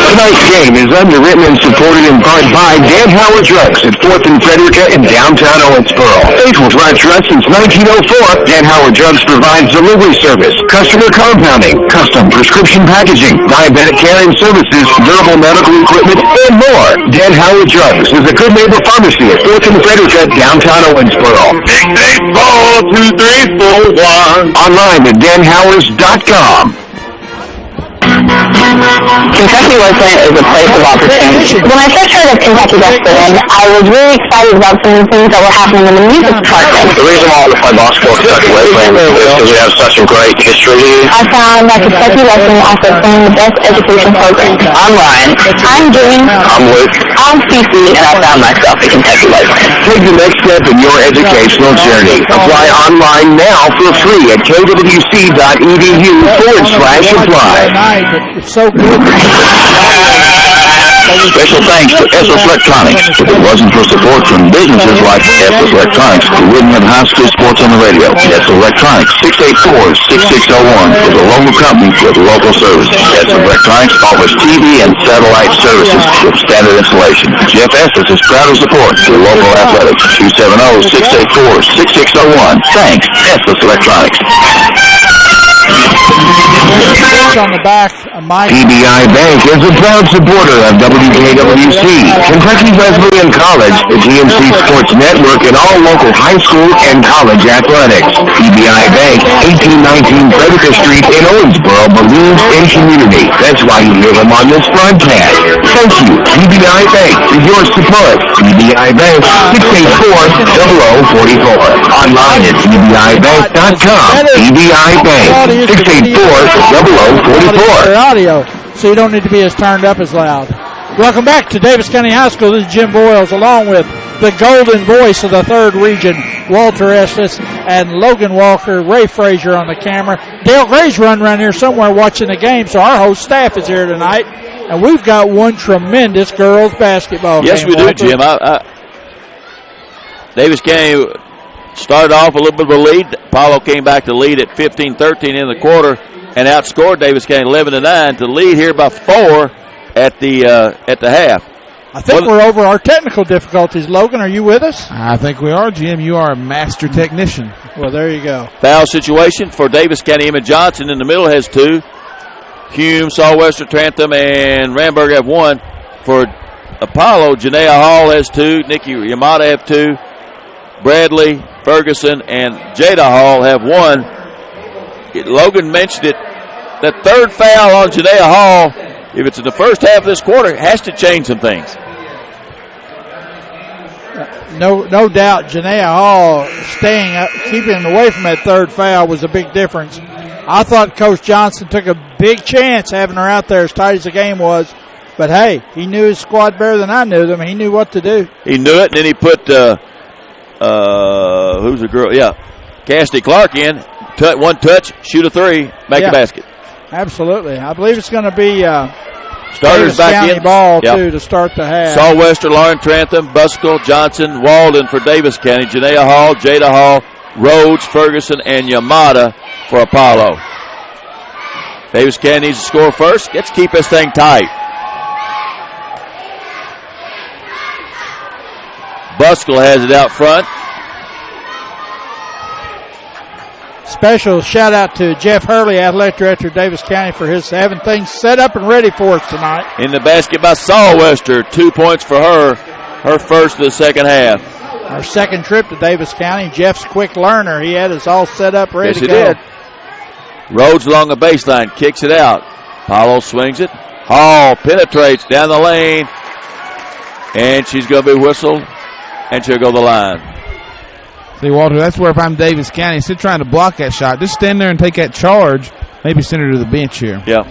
Tonight's game is underwritten and supported in part by Dan Howard Drugs at 4th and Frederica in downtown Owensboro. Faithful to our trust since 1904, Dan Howard Drugs provides delivery service, customer compounding, custom prescription packaging, diabetic care and services, durable medical equipment, and more. Dan Howard Drugs is a good neighbor pharmacy at 4th and Frederica, downtown Owensboro. Ball 2, 3, 4, 1. Online at danhowards.com. Kentucky Wesleyan is a place of opportunity. When I first heard of Kentucky Wesleyan, I was really excited about some of the things that were happening in the music department. The reason why I want to play basketball at Kentucky Wesleyan is because we have such a great history here. I found that Kentucky Wesleyan offers some of the best education programs. I'm Ryan. I'm June. I'm Luke. I'm Cece, and I found myself at Kentucky Wesleyan. Take the next step in your educational journey. Apply online now for free at kwc.edu/apply. It's so good. Special thanks to SS Electronics. If it wasn't for support from businesses like SS Electronics, we wouldn't have high school sports on the radio. SS Electronics, 684-6601 is a local company with local service. SS Electronics offers TV and satellite services with standard installation. Jeff Estes is proud to support your local athletics. 270-684-6601. Thanks, Estes Electronics. On the back, Mike. PBI Bank is a proud supporter of WKWC, Kentucky Wesleyan College, the GMC Sports Network, and all local high school and college athletics. PBI Bank, 1819 Frederica Street in Owensboro, believes in community. That's why you hear them on this broadcast. Thank you, PBI Bank, for your support. PBI Bank, 684-0044. Online at pbibank.com. PBI Bank, 684-0044. Audio, so you don't need to be as turned up as loud. Welcome back to Davis County High School. This is Jim Boyles, along with the golden voice of the 3rd Region, Walter Estes, and Logan Walker, Ray Frazier on the camera. Dale Gray's running around here somewhere watching the game, so our whole staff is here tonight, and we've got one tremendous girls basketball game. Yes, we do, Jim. Davis County started off a little bit of a lead. Apollo came back to lead at 15-13 in the quarter and outscored Davis County 11-9 to lead here by 4 at the half. I think we're over our technical difficulties. Logan, are you with us? I think we are, Jim. You are a master technician. Well, there you go. Foul situation for Davis County. Emma Johnson in the middle has 2. Hume, Southwestern, Trantham, and Ramberg have 1. For Apollo, Janaea Hall has 2. Nikki Yamada have 2. Bradley, Ferguson, and Jada Hall have 1. Logan mentioned it. That 3rd foul on Janaea Hall, if it's in the first half of this quarter, has to change some things. No doubt, Janaea Hall staying up, keeping him away from that 3rd foul was a big difference. I thought Coach Johnson took a big chance having her out there as tight as the game was. But, hey, he knew his squad better than I knew them. He knew what to do. He knew it, and then he put, who's the girl? Yeah, Cassidy Clark in. One touch, shoot a 3, make a basket. Absolutely. I believe it's going to be starters back County in. ball, too, to start the half. Southwestern, Lauren Trantham, Buskell, Johnson, Walden for Davis County, Janaea Hall, Jada Hall, Rhodes, Ferguson, and Yamada for Apollo. Davis County needs to score first. Let's keep this thing tight. Buskell has it out front. Special shout out to Jeff Hurley, athletic director of Davis County, for his having things set up and ready for us tonight. In the basket by Southwestern. 2 points for her. Her first of the second half. Our second trip to Davis County. Jeff's quick learner. He had us all set up, ready to go. Yes, he did. Rhodes along the baseline, kicks it out. Paulo swings it. Hall penetrates down the lane. And she's going to be whistled. And she'll go to the line. See, Walter, that's where if I'm Davis County, instead of trying to block that shot, just stand there and take that charge, maybe send her to the bench here. Yeah.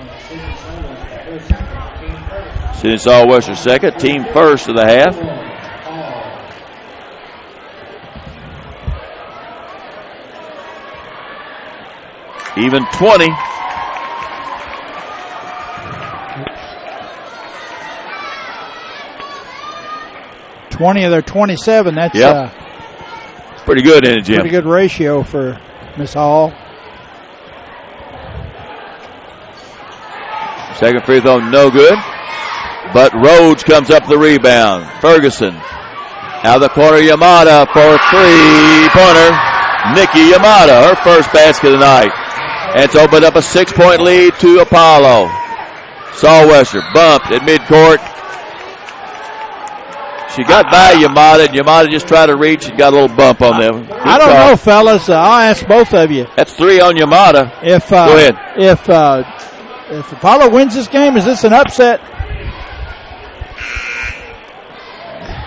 Sydney Southwestern second, team first of the half. Even 20. Of their 27. That's pretty good, isn't it, Jim? Pretty good ratio for Miss Hall. Second free throw, no good. But Rhodes comes up the rebound. Ferguson out of the corner, Yamada for 3-pointer. Nikki Yamada, her first basket of the night. And it's opened up a 6-point lead to Apollo. Southwestern bumped at midcourt. She got by Yamada, and Yamada just tried to reach and got a little bump on them. I don't know, fellas. I'll ask both of you. That's 3 on Yamada. Go ahead. If Apollo wins this game, is this an upset?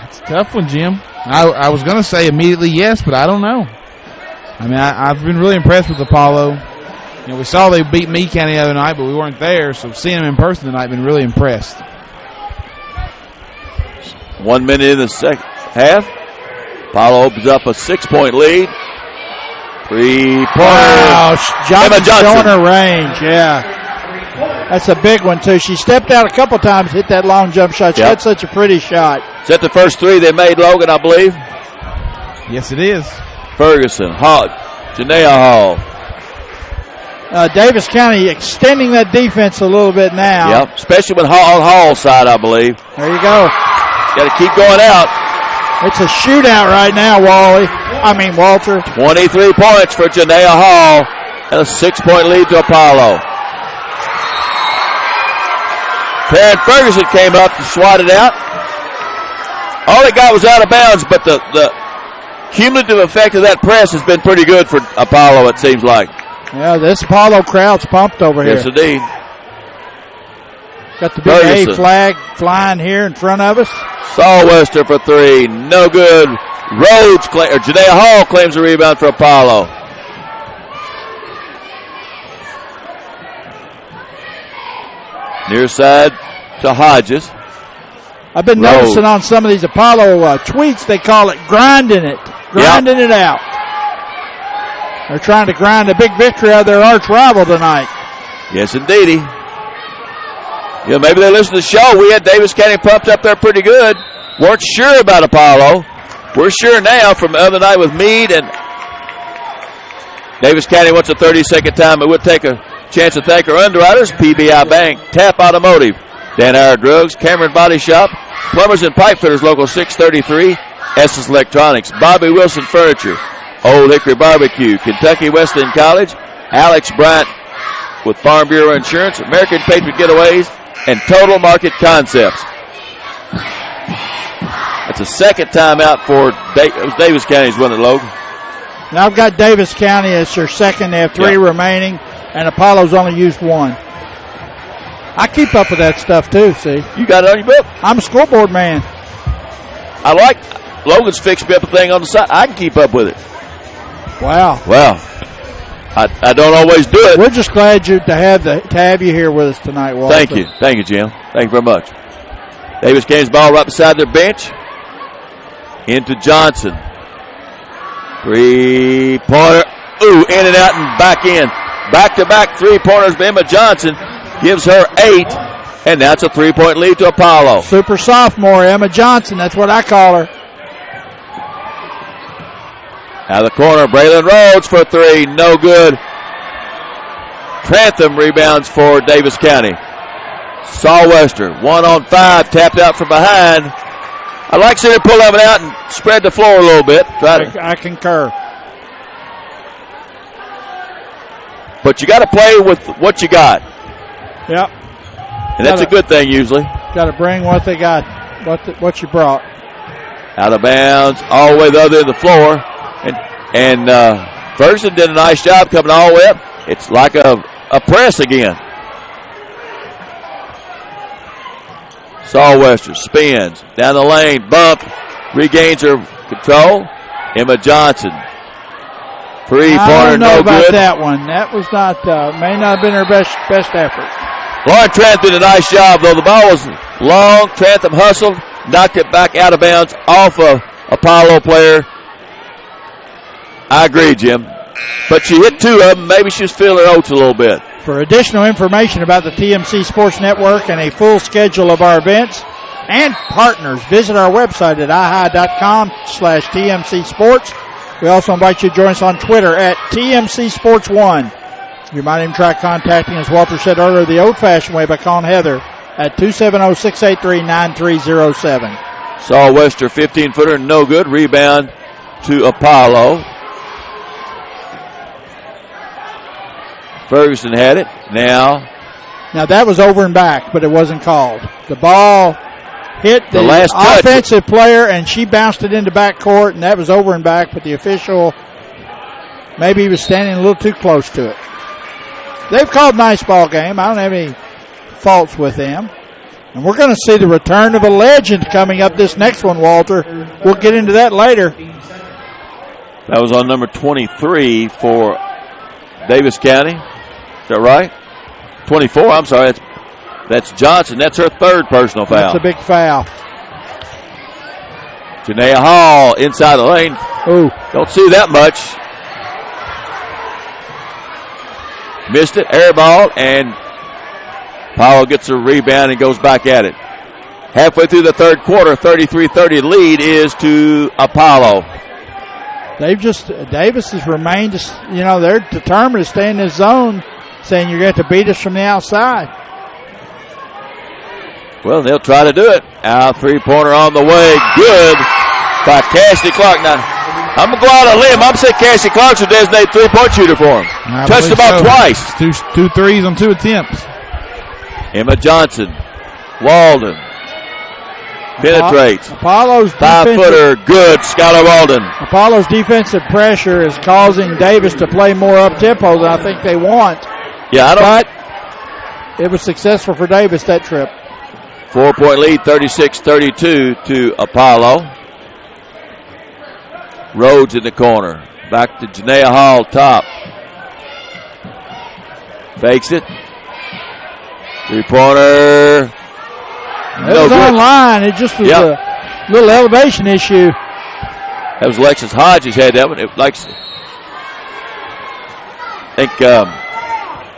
It's a tough one, Jim. I was going to say immediately yes, but I don't know. I mean, I've been really impressed with Apollo. You know, we saw they beat Meade County the other night, but we weren't there, so seeing them in person tonight, I've been really impressed. 1 minute in the second half. Apollo opens up a 6-point lead. 3-pointer. Wow, Emma Johnson showing her range, yeah. That's a big one, too. She stepped out a couple times, hit that long jump shot. She had such a pretty shot. Is that the first three they made, Logan, I believe? Yes, it is. Ferguson, Hall, Janaea Hall. Davis County extending that defense a little bit now. Yep, especially with on Hall's side, I believe. There you go. Got to keep going out. It's a shootout right now, Walter. 23 points for Janaea Hall and a 6-point lead to Apollo. Karen Ferguson came up and swatted out. All it got was out of bounds, but the cumulative effect of that press has been pretty good for Apollo, it seems like. Yeah, this Apollo crowd's pumped over here. Yes, indeed. Got the big A flag flying here in front of us. Sawwester for three. No good. Janaea Hall claims a rebound for Apollo. Near side to Hodges. I've been noticing on some of these Apollo tweets, they call it grinding it. Grinding it out. They're trying to grind a big victory out of their arch rival tonight. Yes, indeedy. Yeah, maybe they listen to the show. We had Davis County pumped up there pretty good. Weren't sure about Apollo. We're sure now from the other night with Meade, and Davis County wants a 30-second time. It would take a chance to thank our underwriters, PBI Bank, TAP Automotive, Dan Hour Drugs, Cameron Body Shop, Plumbers and Pipe Fitters, Local 633, Estes Electronics, Bobby Wilson Furniture, Old Hickory Barbecue, Kentucky Wesleyan College, Alex Bryant with Farm Bureau Insurance, American Patriot Getaways, and Total Market Concepts. That's a second time out for Davis County's winning, Logan. Now I've got Davis County as their second. They have three remaining, and Apollo's only used one. I keep up with that stuff, too, see. You got it on your book? I'm a scoreboard man. I like Logan's fixed me up a thing on the side. I can keep up with it. Wow. I don't always do it. We're just glad to have you here with us tonight, Walter. Thank you. Thank you, Jim. Thank you very much. Davis County's ball right beside their bench. Into Johnson. Three-pointer. Ooh, in and out and back in. Back-to-back three-pointers by Emma Johnson. Gives her 8. And now it's a 3-point lead to Apollo. Super sophomore, Emma Johnson. That's what I call her. Out of the corner, Braylon Rhodes for 3. No good. Trantham rebounds for Davis County. Sawwester, 1-on-5, tapped out from behind. I like seeing her pull that one out and spread the floor a little bit. I concur. But you got to play with what you got. Yep. And that's a good thing usually. Got to bring what they got, what you brought. Out of bounds, all the way the other end of the floor. And Ferguson did a nice job coming all the way up. It's like a press again. Sawwester spins down the lane, bump, regains her control. Emma Johnson, three-pointer, I don't know no about good. that one. That was not, may not have been her best effort. Lauren Trantham did a nice job, though. The ball was long. Trantham hustled, knocked it back out of bounds off a Apollo player. I agree, Jim. But she hit two of them. Maybe she was feeling her oats a little bit. For additional information about the TMC Sports Network and a full schedule of our events and partners, visit our website at ihi.com/TMC Sports. We also invite you to join us on Twitter at TMC Sports 1. You might even try contacting, as Walter said earlier, the old-fashioned way by calling Heather at 270-683-9307. Sawwester, 15-footer, no good. Rebound to Apollo. Ferguson had it. Now that was over and back, but it wasn't called. The ball hit the last offensive player, and she bounced it into backcourt, and that was over and back, but the official, maybe he was standing a little too close to it. They've called nice ball game. I don't have any faults with them. And we're going to see the return of a legend coming up this next one, Walter. We'll get into that later. that was on number 23 for Davis County. Is that right? 24, I'm sorry. That's Johnson. That's her third personal foul. That's a big foul. Janaea Hall inside the lane. Ooh. Don't see that much. Missed it. Air ball. And Apollo gets a rebound and goes back at it. Halfway through the third quarter, 33-30 lead is to Apollo. Daviess has remained, they're determined to stay in this zone, saying you're going to have to beat us from the outside. Well, they'll try to do it. Out three-pointer on the way. Good by Cassidy Clark. Now, I'm going to go out on a limb. I'm saying Cassidy Clark's a designated three-point shooter for him. Touched the ball twice. Two threes on 2 attempts. Emma Johnson. Walden. Penetrates. Apollo's 5-footer. Good. Skylar Walden. Apollo's defensive pressure is causing Daviess to play more up-tempo than I think they want. Yeah, But it was successful for Daviess that trip. 4-point lead, 36-32 to Apollo. Rhodes in the corner. Back to Janaea Hall, top. Fakes it. Three-pointer. It was online. It just was a little elevation issue. That was Alexis Hodges had that one. I think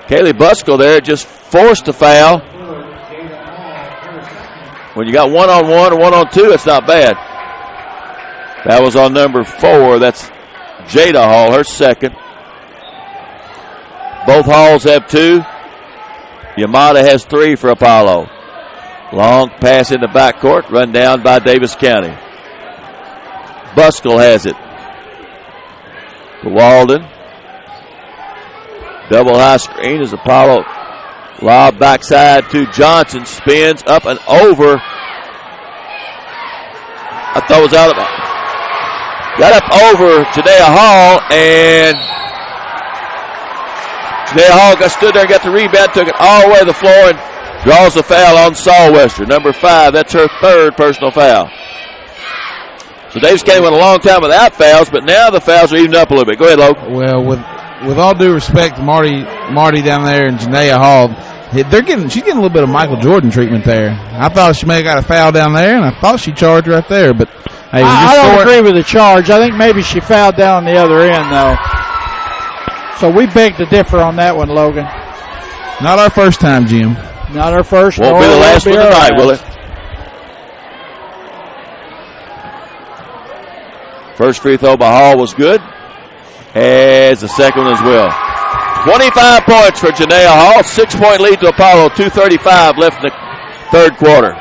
Kaylee Buskell there just forced a foul. When you got 1-on-1 or 1-on-2, it's not bad. That was on number 4. That's Jada Hall, her second. Both Halls have 2. Yamada has 3 for Apollo. Long pass in the backcourt, run down by Daviess County. Buskell has it. To Walden. Double high screen as Apollo. Lob backside to Johnson. Spins up and over. I thought it was out of it. Got up over Janaea Hall, and Janaea Hall stood there and got the rebound, took it all the way to the floor, and draws the foul on Saulwester. Number 5, that's her 3rd personal foul. So Daviess County went a long time without fouls, but now the fouls are evened up a little bit. Go ahead, Logan. Well, with all due respect to Marty down there and Janaea Hall, she's getting a little bit of Michael Jordan treatment there. I thought she may have got a foul down there, and I thought she charged right there. But hey, I don't agree with the charge. I think maybe she fouled down on the other end, though. So we beg to differ on that one, Logan. Not our first time, Jim. Not our first. Won't be the last one tonight, will it? First free throw by Hall was good. As the second one as well. 25 points for Janaea Hall. 6-point lead to Apollo. 2:35 left in the third quarter.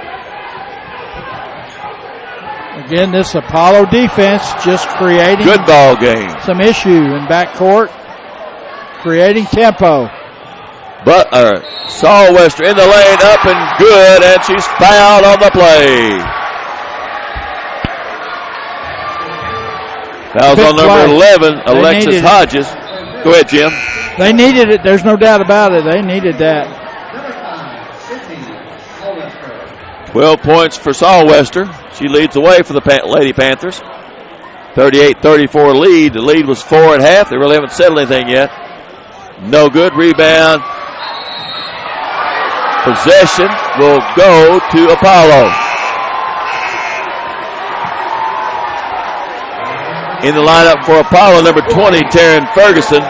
Again, this Apollo defense just creating good ball game. Some issue in backcourt. Creating tempo. But Saulwester in the lane, up and good, and she's fouled on the play. Fouls on number 11, Alexis Hodges. Go ahead, Jim. They needed it. There's no doubt about it. They needed that. 12 points for Saulwester. She leads the way for the Lady Panthers. 38-34 lead. The lead was 4 at half. They really haven't settled anything yet. No good. Rebound. Possession will go to Apollo. In the lineup for Apollo, number 20, Taryn Ferguson.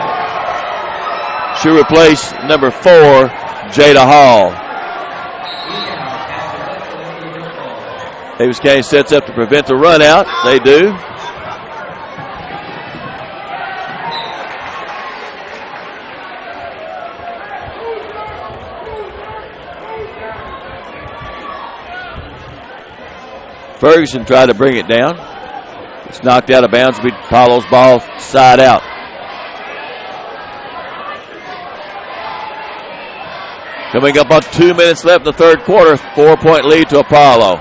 She'll replace number 4, Jada Hall. Daviess County sets up to prevent the run out. They do. Ferguson tried to bring it down. It's knocked out of bounds. Beat Apollo's ball side out. Coming up on 2 minutes left in the third quarter. 4-point lead to Apollo.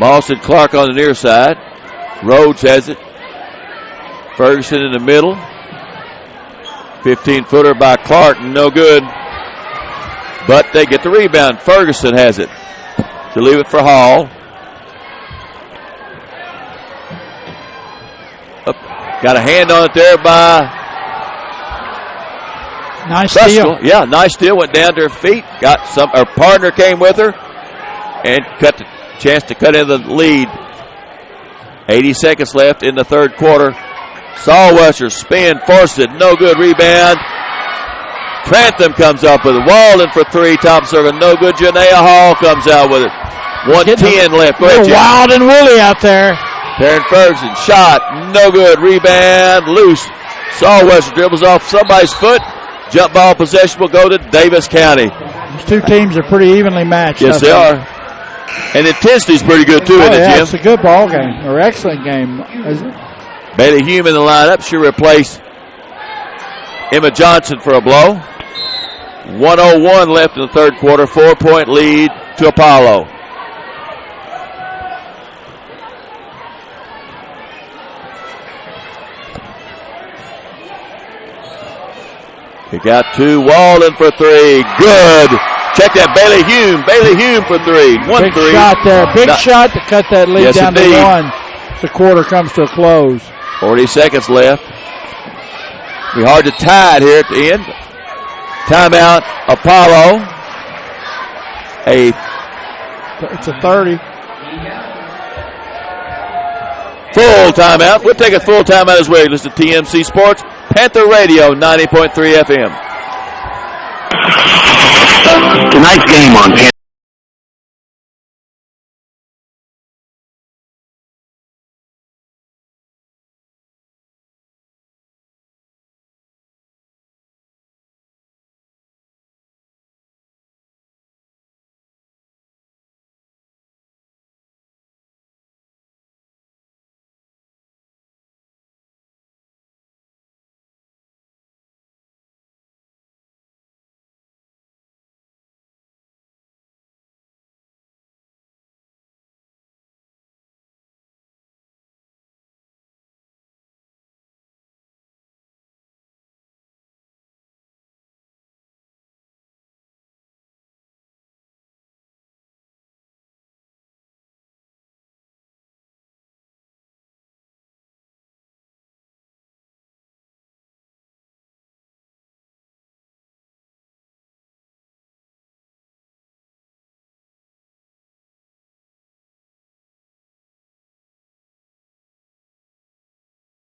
Mawson Clark on the near side. Rhodes has it. Ferguson in the middle. 15-footer by Clark, no good. But they get the rebound. Ferguson has it. She'll leave it for Hall. Got a hand on it there by nice Buskell. steal. Yeah, nice steal. Went down to her feet. Got some. Her partner came with her and cut the chance to cut in the lead. 80 seconds left in the third quarter. Sawwester spin, forced it, no good, rebound. Trantham comes up with it. Walden for three, top circle, no good. Janaea Hall comes out with it. 1:10 left. Go ahead, Jim. Wild and woolly out there. Taryn Ferguson, shot, no good, rebound, loose. Sawwester dribbles off somebody's foot. Jump ball possession will go to Davis County. These two teams are pretty evenly matched. Yes, they are. And intensity's pretty good, too, isn't it, Jim? It's a good ball game, or excellent game. Bailey Hume in the lineup. She replaced Emma Johnson for a blow. 1:01 left in the third quarter. 4-point lead to Apollo. Kick out to Walden for three. Good. Check that, Bailey Hume. Bailey Hume for three. Big shot there. Big shot to cut that lead down indeed. to one. The quarter comes to a close. 40 seconds left. Be hard to tie it here at the end. Timeout, Apollo. It's a 30. Full timeout. We'll take a full timeout as well. Listen to TMC Sports, Panther Radio, 90.3 FM. Tonight's game on Panther.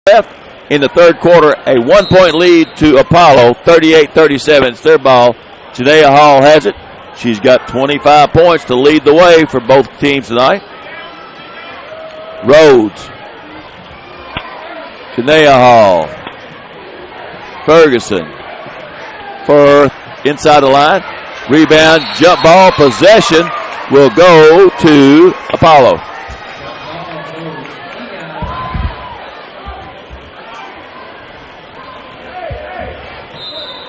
Left in the third quarter, a 1-point lead to Apollo, 38-37. It's their ball. Janaea Hall has it. She's got 25 points to lead the way for both teams tonight. Rhodes. Janaea Hall. Ferguson. For inside the line. Rebound, jump ball, possession will go to Apollo.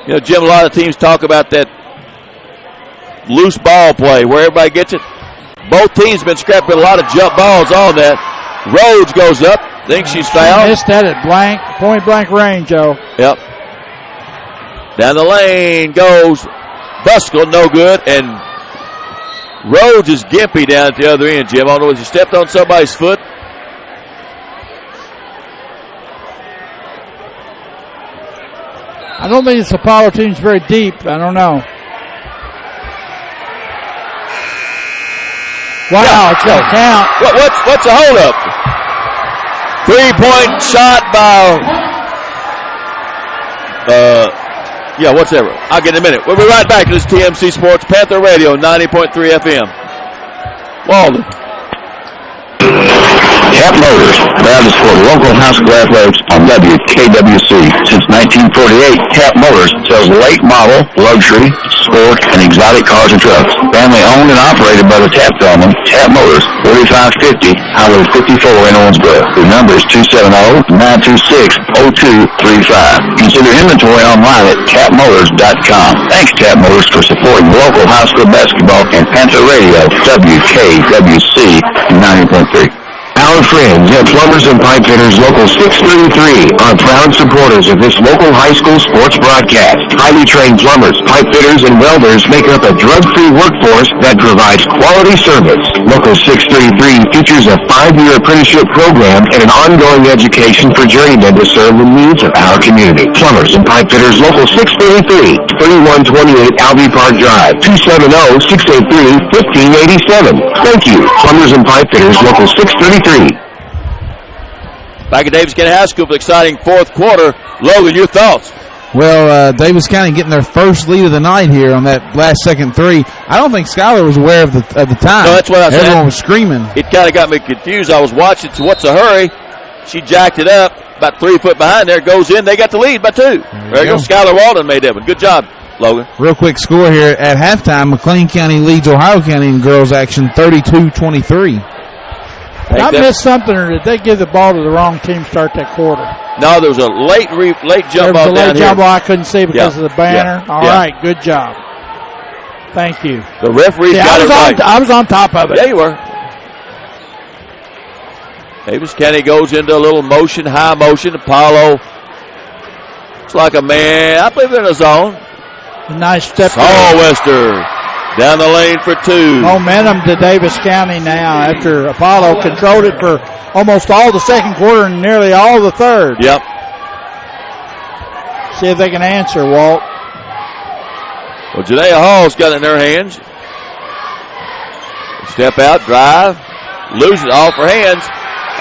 You know, Jim, a lot of teams talk about that loose ball play where everybody gets it. Both teams been scrapping a lot of jump balls on that. Rhodes goes up, thinks she's fouled. Missed that at point blank range, Joe. Yep. Down the lane goes Buskell, no good, and Rhodes is gimpy down at the other end, Jim. I don't know if he stepped on somebody's foot. I don't think this Apollo team's very deep. I don't know. Wow, it's going to count. What's a hold-up? 3-point shot by, whatever. I'll get in a minute. We'll be right back to this TMC Sports Panther Radio, 90.3 FM. Walden. Cap Motors, proud to support local high school athletics on WKWC. Since 1948, Cap Motors sells late model, luxury, sport, and exotic cars and trucks. Family owned and operated by the Tapp family, Cap Motors, 4550 Highway 54 in Owensboro. The number is 270-926-0235. Consider inventory online at tapmotors.com. Thanks, Cap Motors, for supporting local high school basketball and Panther Radio, WKWC 90.3. Our friends at Plumbers and Pipe Fitters Local 633 are proud supporters of this local high school sports broadcast. Highly trained plumbers, pipe fitters, and welders make up a drug-free workforce that provides quality service. Local 633 features a 5-year apprenticeship program and an ongoing education for journeymen to serve the needs of our community. Plumbers and Pipe Fitters Local 633, 3128 Albee Park Drive, 270-683-1587. Thank you, Plumbers and Pipe Fitters Local 633. Back at Daviess County High School for the exciting fourth quarter. Logan, your thoughts? Well, Daviess County getting their first lead of the night here on that last second three. I don't think Skylar was aware of the time. No, that's what I said. Everyone was screaming. It kind of got me confused. I was watching, so what's the hurry? She jacked it up, about 3 foot behind there, goes in. They got the lead by 2. There you go. Skylar Walden made that one. Good job, Logan. Real quick score here. At halftime, McLean County leads Ohio County in girls action 32-23. I missed something, or did they give the ball to the wrong team to start that quarter? No, there was a late jump ball down here. There was a late jump ball I couldn't see because of the banner. Yeah. All right, good job. Thank you. The referee got it right. I was on top of it. Yeah, you were. Daviess County goes into a little motion, high motion. Apollo. It's like a man. I believe they're in a zone. A nice step. Wester down the lane for 2. Momentum to Daviess County now after Apollo controlled it for almost all the second quarter and nearly all the third. Yep. See if they can answer, Walt. Well, Janaea Hall's got it in their hands. Step out, drive, lose it off her hands.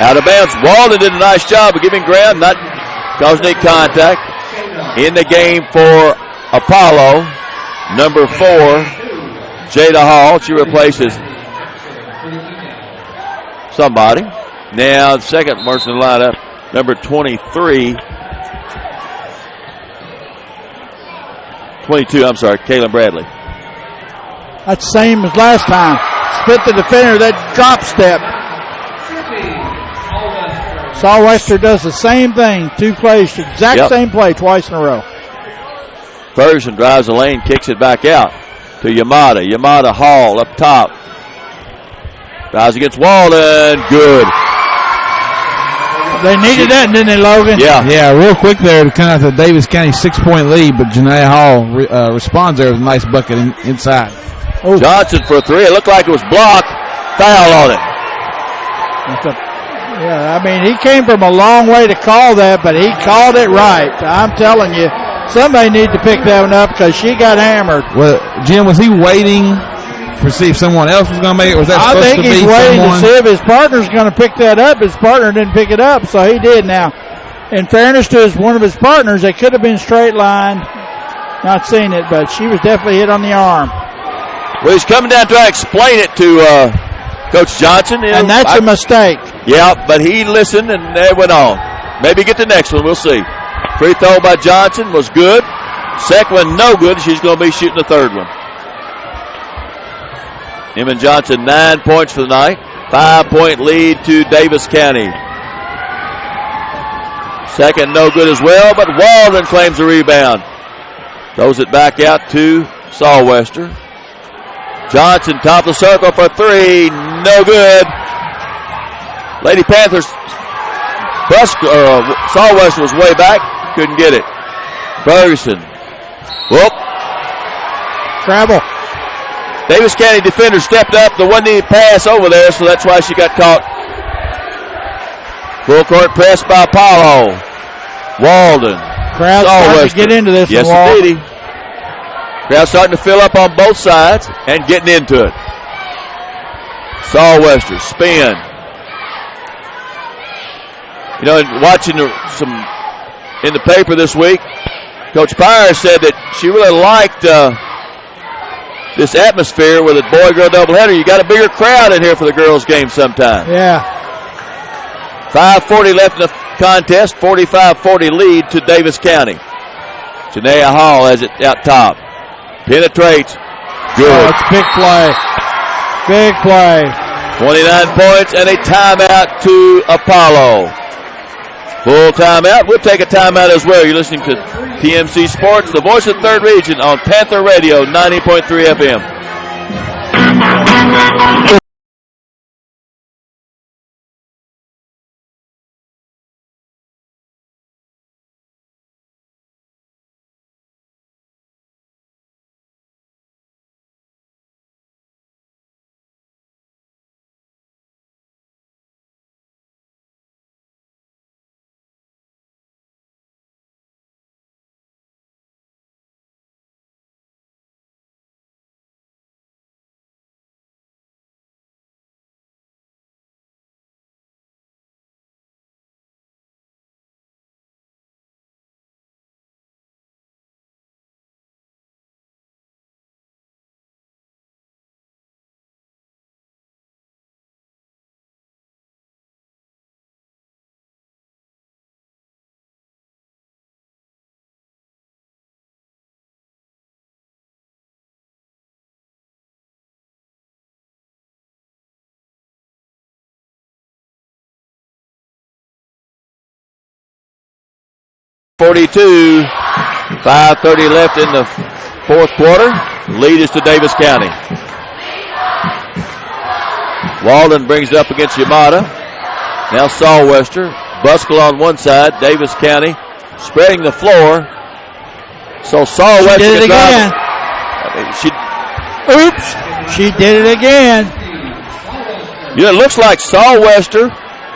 Out of bounds. Walden did a nice job of giving ground, not causing any contact. In the game for Apollo, number 4, Jada Hall. She replaces somebody. Now, the second person in the lineup, number 23. 22, I'm sorry, Kaylin Bradley. That's the same as last time. Split the defender, that drop step. Saul Wester does the same thing. 2 plays, exact same play twice in a row. Ferguson drives the lane, kicks it back out to Yamada. Yamada Hall up top. Drives against Walden. Good. They needed that, didn't they, Logan? Yeah, real quick there to kind of the Daviess County 6-point lead, but Janaea Hall responds there with a nice bucket inside. Johnson for 3. It looked like it was blocked. Foul on it. Yeah, I mean, he came from a long way to call that, but he called it right. I'm telling you, somebody needed to pick that one up because she got hammered. Well, Jim, was he waiting to see if someone else was going to make it? Was that I supposed think to be he's waiting someone? to see if his partner's going to pick that up. His partner didn't pick it up, so he did. Now, in fairness to one of his partners, they could have been straight line. Not seeing it, but she was definitely hit on the arm. Well, he's coming down trying to explain it to Coach Johnson. And that's a mistake. Yeah, but he listened and they went on. Maybe get the next one. We'll see. Free throw by Johnson was good. Second one, no good. She's going to be shooting the third one. Eamon Johnson, 9 points for the night. 5-point lead to Daviess County. Second, no good as well, but Walden claims the rebound. Throws it back out to Saul Wester. Johnson, top of the circle for 3. No good. Lady Panthers, Saul Wester was way back. Couldn't get it. Ferguson. Whoop. Travel. Daviess County defender stepped up. The one needed pass over there, so that's why she got caught. Full court press by Apollo. Walden. Crowd starting to get into this. Yes, indeed. Crowd starting to fill up on both sides and getting into it. Saul Wester, spin. You know, watching some in the paper this week, Coach Pyre said that she really liked this atmosphere with a boy-girl doubleheader. You got a bigger crowd in here for the girls' game sometime. Yeah. 5:40 left in the contest. 45-40 lead to Daviess County. Janaea Hall has it out top. Penetrates. Good. Oh, it's big play. Big play. 29 points and a timeout to Apollo. Full timeout. We'll take a timeout as well. You're listening to TMC Sports, the voice of the third region on Panther Radio 90.3 FM. 42. 5:30 left in the fourth quarter. Lead is to Davis County. Walden brings it up against Yamada. Now Sawwester. Buskell on one side. Davis County spreading the floor. So Sawwester did it again. Oops. She did it again. It looks like Sawwester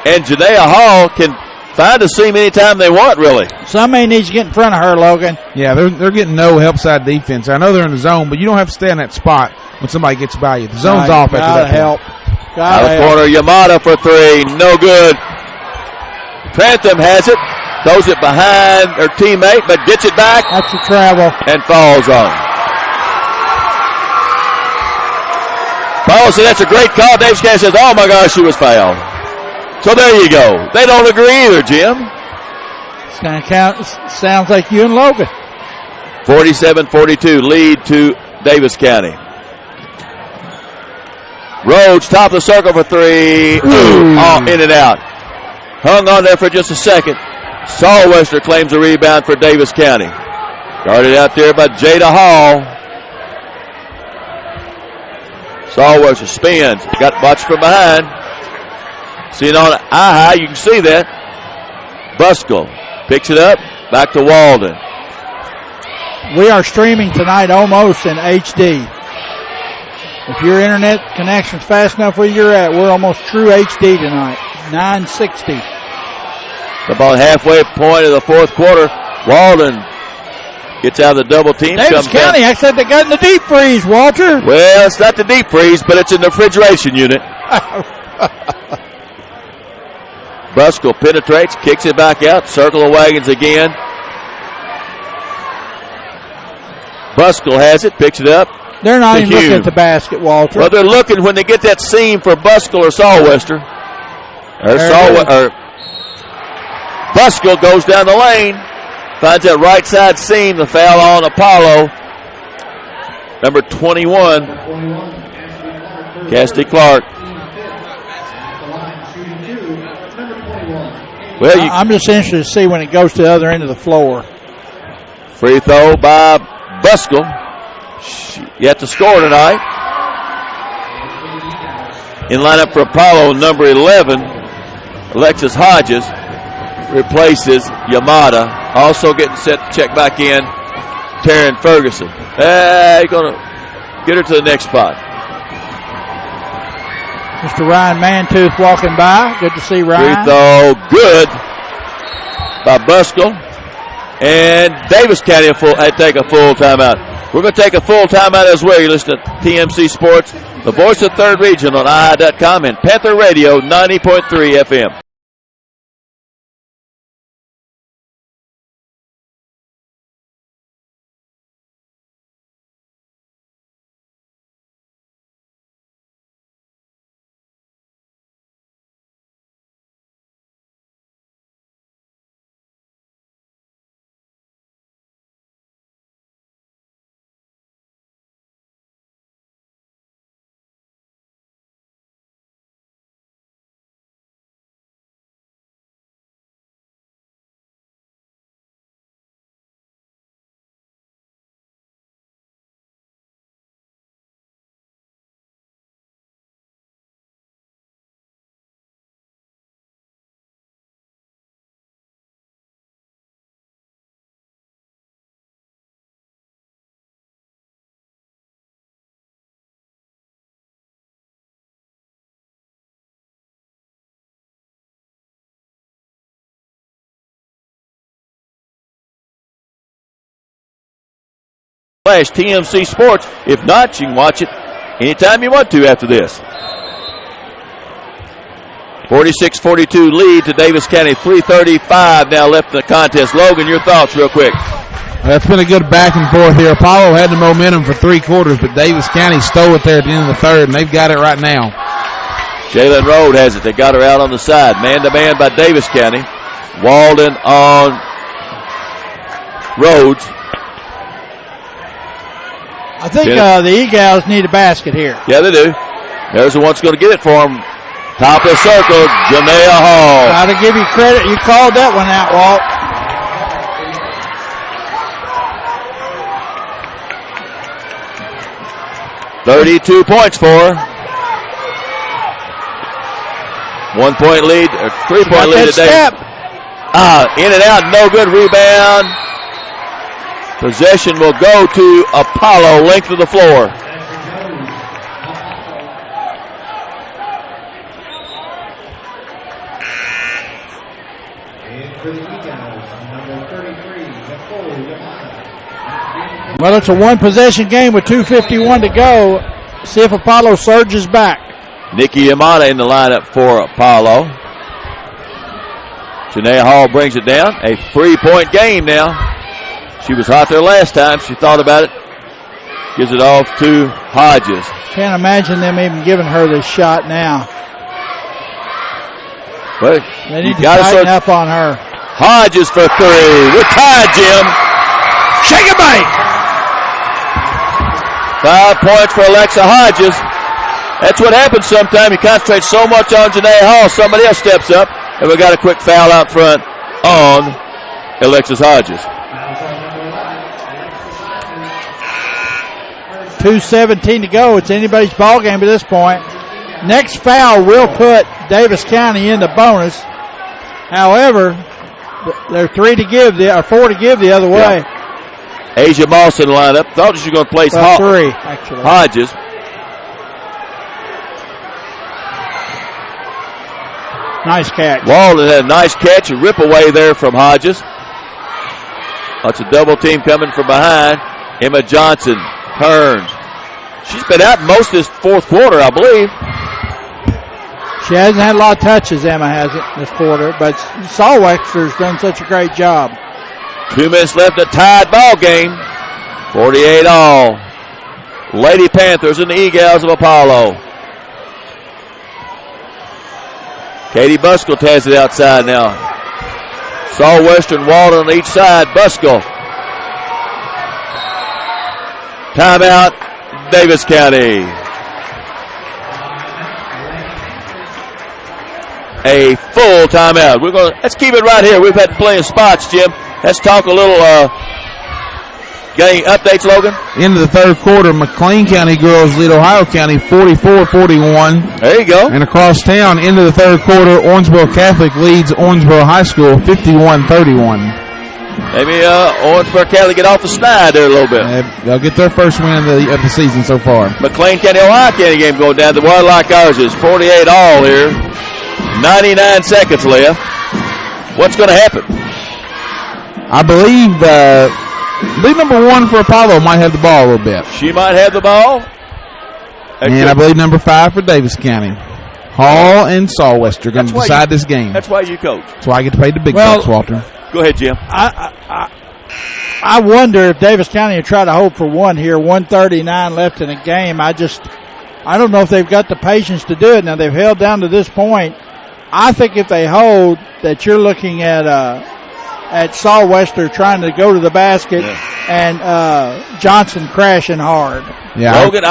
and Janaea Hall can find a seam anytime they want, really. Somebody needs to get in front of her, Logan. Yeah, they're getting no help side defense. I know they're in the zone, but you don't have to stay in that spot when somebody gets by you. The zone's off after that. Help. Out of corner, Yamada for three. No good. Trantham has it. Throws it behind her teammate, but gets it back. That's a travel. And falls on. Paul said that's a great call. Davis County says, oh my gosh, she was fouled. So there you go. They don't agree either, Jim. It's going to count. Sounds like you and Logan. 47-42, lead to Davis County. Rhodes, top of the circle for three. Ooh, in and out. Hung on there for just a second. Sawwester claims a rebound for Davis County. Guarded out there by Jada Hall. Sawwester spins. Got watched from behind. Seeing on high, you can see that. Buskell picks it up. Back to Walden. We are streaming tonight almost in HD. If your internet connection's fast enough where you're at, we're almost true HD tonight. 960. About halfway point of the fourth quarter. Walden gets out of the double team. Davis County, down. I said they got in the deep freeze, Walter. Well, it's not the deep freeze, but it's in the refrigeration unit. Buskell penetrates, kicks it back out, circle of wagons again. Buskell has it, picks it up. They're not even looking at the basket, Walter. Well, they're looking when they get that seam for Buskell or Sawwester. Buskell goes down the lane, finds that right side seam, the foul on Apollo. Number 21, Cassidy Clark. Well, I'm just interested to see when it goes to the other end of the floor. Free throw by Buskell. Yet to score tonight. In lineup for Apollo, number 11, Alexis Hodges replaces Yamada. Also getting set to check back in, Taryn Ferguson. He's going to get her to the next spot. Mr. Ryan Mantooth walking by. Good to see Ryan. Free throw good by Buskell. And Davis County take a full timeout. We're going to take a full timeout as well. You listen to TMC Sports, the voice of Third Region on II.com and Panther Radio 90.3 FM. TMC Sports. If not, you can watch it anytime you want to after this. 46-42 lead to Davis County. 3:35 now left in the contest. Logan, your thoughts real quick. That's been a good back and forth here. Apollo had the momentum for three quarters, but Davis County stole it there at the end of the third, and they've got it right now. Jalen Rode has it. They got her out on the side. Man-to-man by Davis County. Walden on Rhodes. I think the E-Gals need a basket here. Yeah, they do. There's the one that's going to get it for them. Top of the circle, Janaea Hall. Got to give you credit. You called that one out, Walt. 32 points for her. 1 point lead, or 3 point lead today. In and out, no good. Rebound. Possession will go to Apollo, length of the floor. Well, it's a one-possession game with 2:51 to go. See if Apollo surges back. Nikki Yamada in the lineup for Apollo. Janae Hall brings it down. A 3-point game now. She was hot there last time. She thought about it. Gives it off to Hodges. Can't imagine them even giving her this shot now. But they need to tighten up on her. Hodges for three. We're tied, Jim. Shake it, bake. 5 points for Alexa Hodges. That's what happens sometimes. You concentrate so much on Janae Hall, somebody else steps up, and we got a quick foul out front on Alexis Hodges. 2:17 to go. It's anybody's ball game at this point. Next foul will put Davis County in the bonus. However, they're 4 to give the other way. Asia Moss in the lineup. Thought she was going to place 3, actually. Hodges. Nice catch. Walden had a nice catch, a rip away there from Hodges. That's a double team coming from behind. Emma Johnson turns. She's been out most of this fourth quarter, I believe. She hasn't had a lot of touches, Emma hasn't, this quarter, but Solwexter's done such a great job. 2 minutes left in a tied ball game. 48 all. Lady Panthers and the Eagles of Apollo. Katie Buskell has it outside now. Solwestern, Walden on each side. Buskell. Timeout, Davis County. A full timeout. Let's keep it right here. We've had plenty of spots, Jim. Let's talk a little game updates, Logan. Into the third quarter, McLean County girls lead Ohio County 44-41. There you go. And across town, into the third quarter, Owensboro Catholic leads Owensboro High School 51-31. Maybe Owensboro Catholic get off the snide there a little bit. They'll get their first win of the season so far. McLean County, Ohio County game going down the wire like ours is. 48 all here. 99 seconds left. What's going to happen? I believe number 1 for Apollo might have the ball a little bit. She might have the ball. And I believe number 5 for Davis County. Hall and Solwester are going to decide this game. That's why you coach. That's why I get to pay the big bucks, Walter. Go ahead, Jim. I wonder if Davis County will try to hold for one here. 1:39 left in the game. I don't know if they've got the patience to do it. Now, they've held down to this point. I think if they hold, that you're looking at Solwester trying to go to the basket and Johnson crashing hard. Yeah, Logan,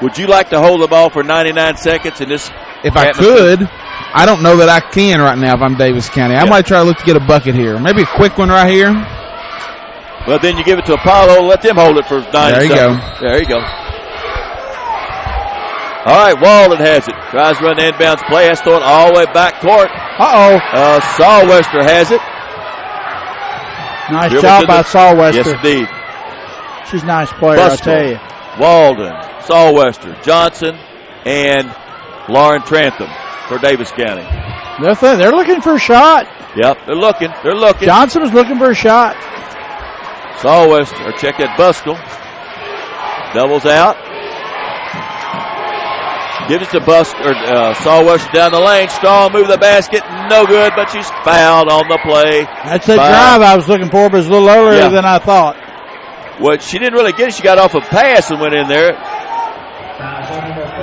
would you like to hold the ball for 99 seconds in this? If I could. I don't know that I can right now if I'm Davis County. I might try to look to get a bucket here. Maybe a quick one right here. Well, then you give it to Apollo. Let them hold it for 90 seconds. There you go. All right, Walden has it. Tries to run the inbounds play. Has to throw it all the way back court. Solwester has it. Nice job by Solwester. Yes, indeed. She's a nice player, I'll tell you. Walden, Solwester, Johnson, and Lauren Trantham for Davis County. They're looking for a shot. Yep, they're looking. Johnson was looking for a shot. Solwester, or check that Buskell. Doubles out. Gives it to Solwester down the lane. Strong move the basket. No good, but she's fouled on the play. That's the drive I was looking for, but it was a little earlier than I thought. Well, she didn't really get it. She got off a pass and went in there.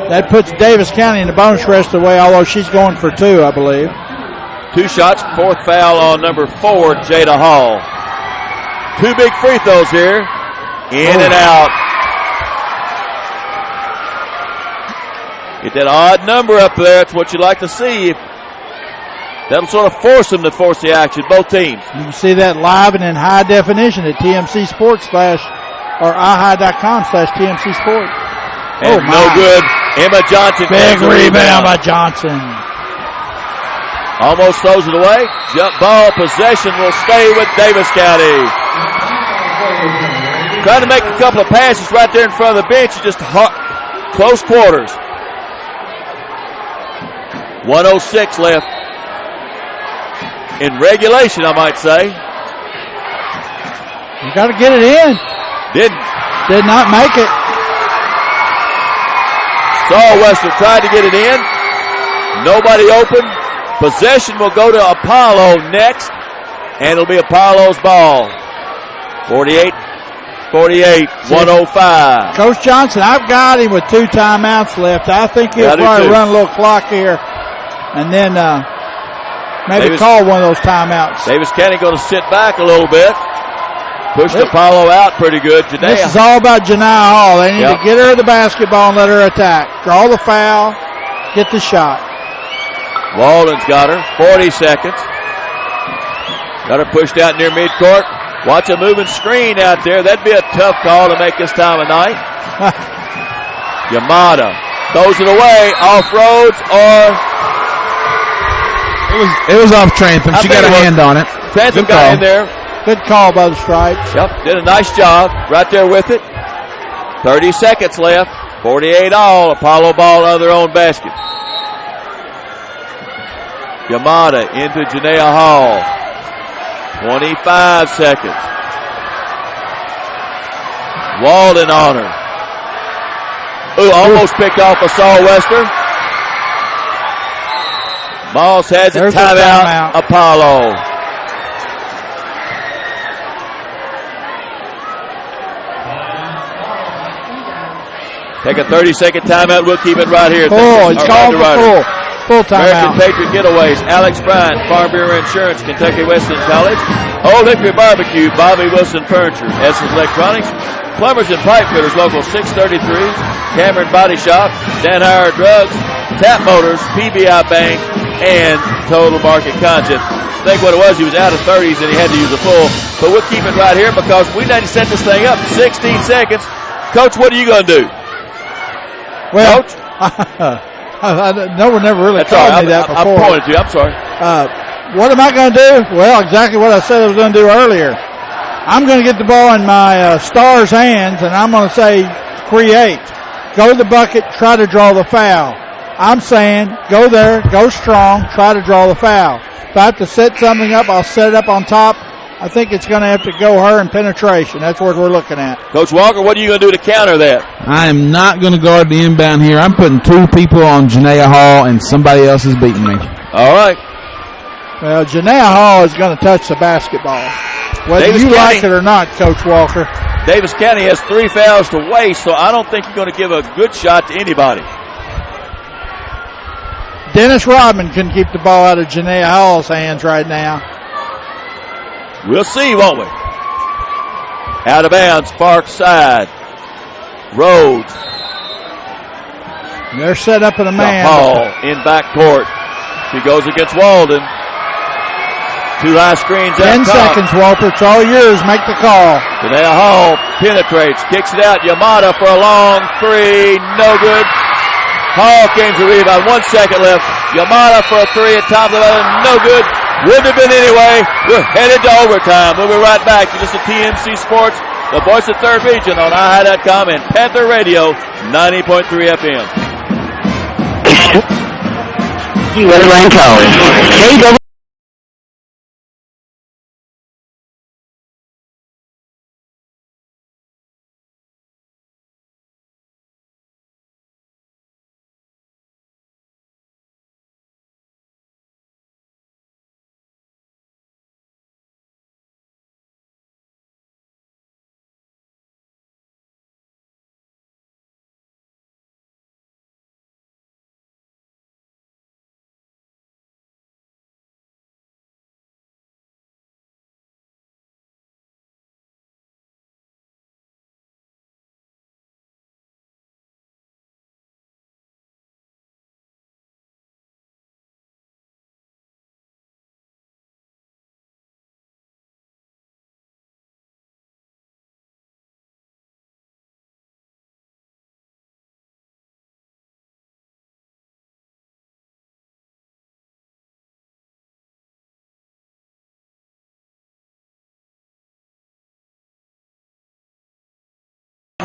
That puts Davis County in the bonus rest of the way, although she's going for 2, I believe. 2 shots, 4th foul on number 4, Jada Hall. 2 big free throws here. In and out. Get that odd number up there. That's what you like to see. That'll sort of force them to force the action, both teams. You can see that live and in high definition at TMC Sports or iHigh.com/TMC Sports. And no good. Emma Johnson. Big rebound by Johnson. Almost throws it away. Jump ball possession will stay with Davis County. Trying to make a couple of passes right there in front of the bench. Just close quarters. 1:06 left. In regulation, I might say. You got to get it in. Did not make it. Western tried to get it in. Nobody open. Possession will go to Apollo next, and it'll be Apollo's ball. 48, 105. Coach Johnson, I've got him with 2 timeouts left. I think he'll probably run a little clock here, and then maybe call one of those timeouts. Davis County going to sit back a little bit. Pushed Apollo out pretty good. This is all about Janiyah Hall. They need to get her the basketball and let her attack. Draw the foul, get the shot. Walden's got her. 40 seconds. Got her pushed out near midcourt. Watch a moving screen out there. That'd be a tough call to make this time of night. Yamada throws it away. Off Rhodes or... It was off Trantham. She got a hand on it. Trantham got in there. Good call by the Stripes. Yep, did a nice job right there with it. 30 seconds left. 48 all. Apollo ball on their own basket. Yamada into Janiyah Hall. 25 seconds. Walden on her. Ooh, almost picked off a Western. Moss has it. Timeout. Apollo. Take a 30-second timeout. We'll keep it right here. It's called for full timeout. American Patriot Getaways. Alex Bryant, Farm Bureau Insurance, Kentucky Wesleyan College. Old Hickory Barbecue, Bobby Wilson Furniture, Essence Electronics, Plumbers and Pipe Fitters, Local 633, Cameron Body Shop, Dan Hire Drugs, Tap Motors, PBI Bank, and Total Market Concepts. I think what it was, he was out of 30s and he had to use a full. But we'll keep it right here because we need to set this thing up. 16 seconds. Coach, what are you going to do? Well, Coach? No one never really told me that before. I pointed to you. I'm sorry. What am I going to do? Well, exactly what I said I was going to do earlier. I'm going to get the ball in my Stars' hands, and I'm going to say create. Go to the bucket, try to draw the foul. I'm saying go there, go strong, try to draw the foul. If I have to set something up, I'll set it up on top. I think it's going to have to go her in penetration. That's what we're looking at. Coach Walker, what are you going to do to counter that? I am not going to guard the inbound here. I'm putting 2 people on Janiyah Hall, and somebody else is beating me. All right. Well, Janiyah Hall is going to touch the basketball. Whether Davis you County, like it or not, Coach Walker. Davis County has 3 fouls to waste, so I don't think you're going to give a good shot to anybody. Dennis Rodman can keep the ball out of Janiyah Hall's hands right now. We'll see, won't we? Out of bounds, far side. Rhodes. They're set up in a man. Hall in backcourt. She goes against Walden. 2 high screens out 10 top. seconds, Walter. It's all yours. Make the call. Janiyah Hall penetrates, kicks it out. Yamada for a long 3. No good. Hall gains the rebound. 1 second left. Yamada for a 3 at top of the other. No good. Wouldn't have been anyway. We're headed to overtime. We'll be right back to listen to TNC Sports, the voice of 3rd Region on iHigh.com and Panther Radio 90.3 FM. Weatherline College.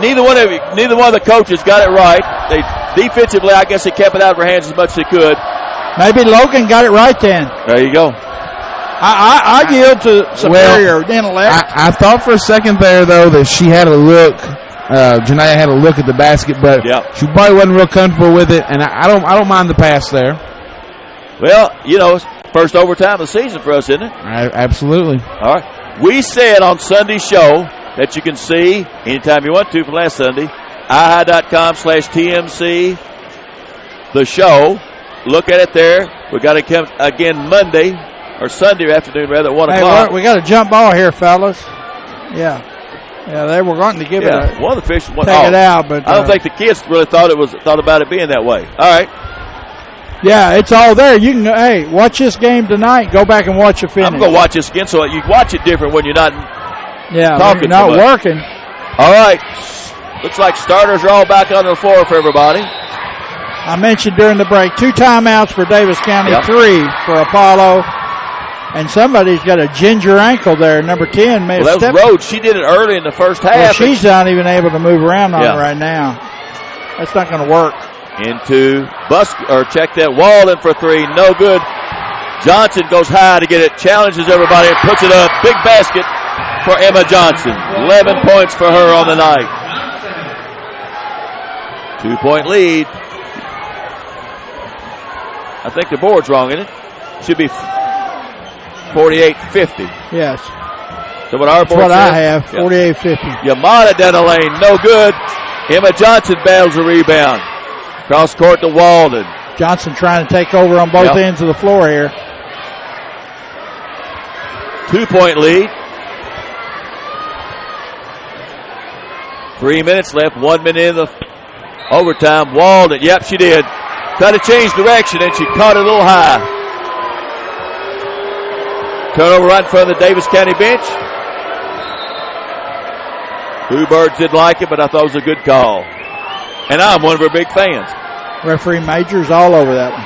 neither one of the coaches got it right. They defensively, I guess they kept it out of their hands as much as they could. Maybe Logan got it right then. There you go. I yield to superior intellect. I thought for a second there, though, that she had a look. Janaea had a look at the basket, but she probably wasn't real comfortable with it, and I don't mind the pass there. Well, it's first overtime of the season for us, isn't it? Absolutely. All right. We said on Sunday's show that you can see anytime you want to from last Sunday, ihigh.com/TMC, the show. Look at it there. We got to come again Monday or Sunday afternoon, rather, at 1 o'clock. We got a jump ball here, fellas. Yeah, they were going to give it. One of the officials take it out, but I don't think the kids really thought about it being that way. All right. Yeah, it's all there. You can watch this game tonight. Go back and watch the finish. I'm going to watch this again, so you watch it different when you're not talking. When you're not working. All right. Looks like starters are all back on the floor for everybody. I mentioned during the break 2 timeouts for Davis County, 3 for Apollo. And somebody's got a ginger ankle there. Number 10 made that was Rhodes. She did it early in the first half. Well, she's not even able to move around on it right now. That's not going to work. Into check that. Walden for 3. No good. Johnson goes high to get it. Challenges everybody and puts it up. Big basket for Emma Johnson. 11 points for her on the night. 2-point lead. I think the board's wrong, isn't it? Should be 48-50. Yes. So what our board That's what says? I have, 48-50. Yamada down the lane, no good. Emma Johnson battles a rebound. Cross court to Walden. Johnson trying to take over on both ends of the floor here. 2-point lead. 3 minutes left, 1 minute in the overtime. Walden, she did. Tried to change direction, and she caught it a little high. Turnover right in front of the Davis County bench. Blue Birds didn't like it, but I thought it was a good call. And I'm one of her big fans. Referee Majors all over that one.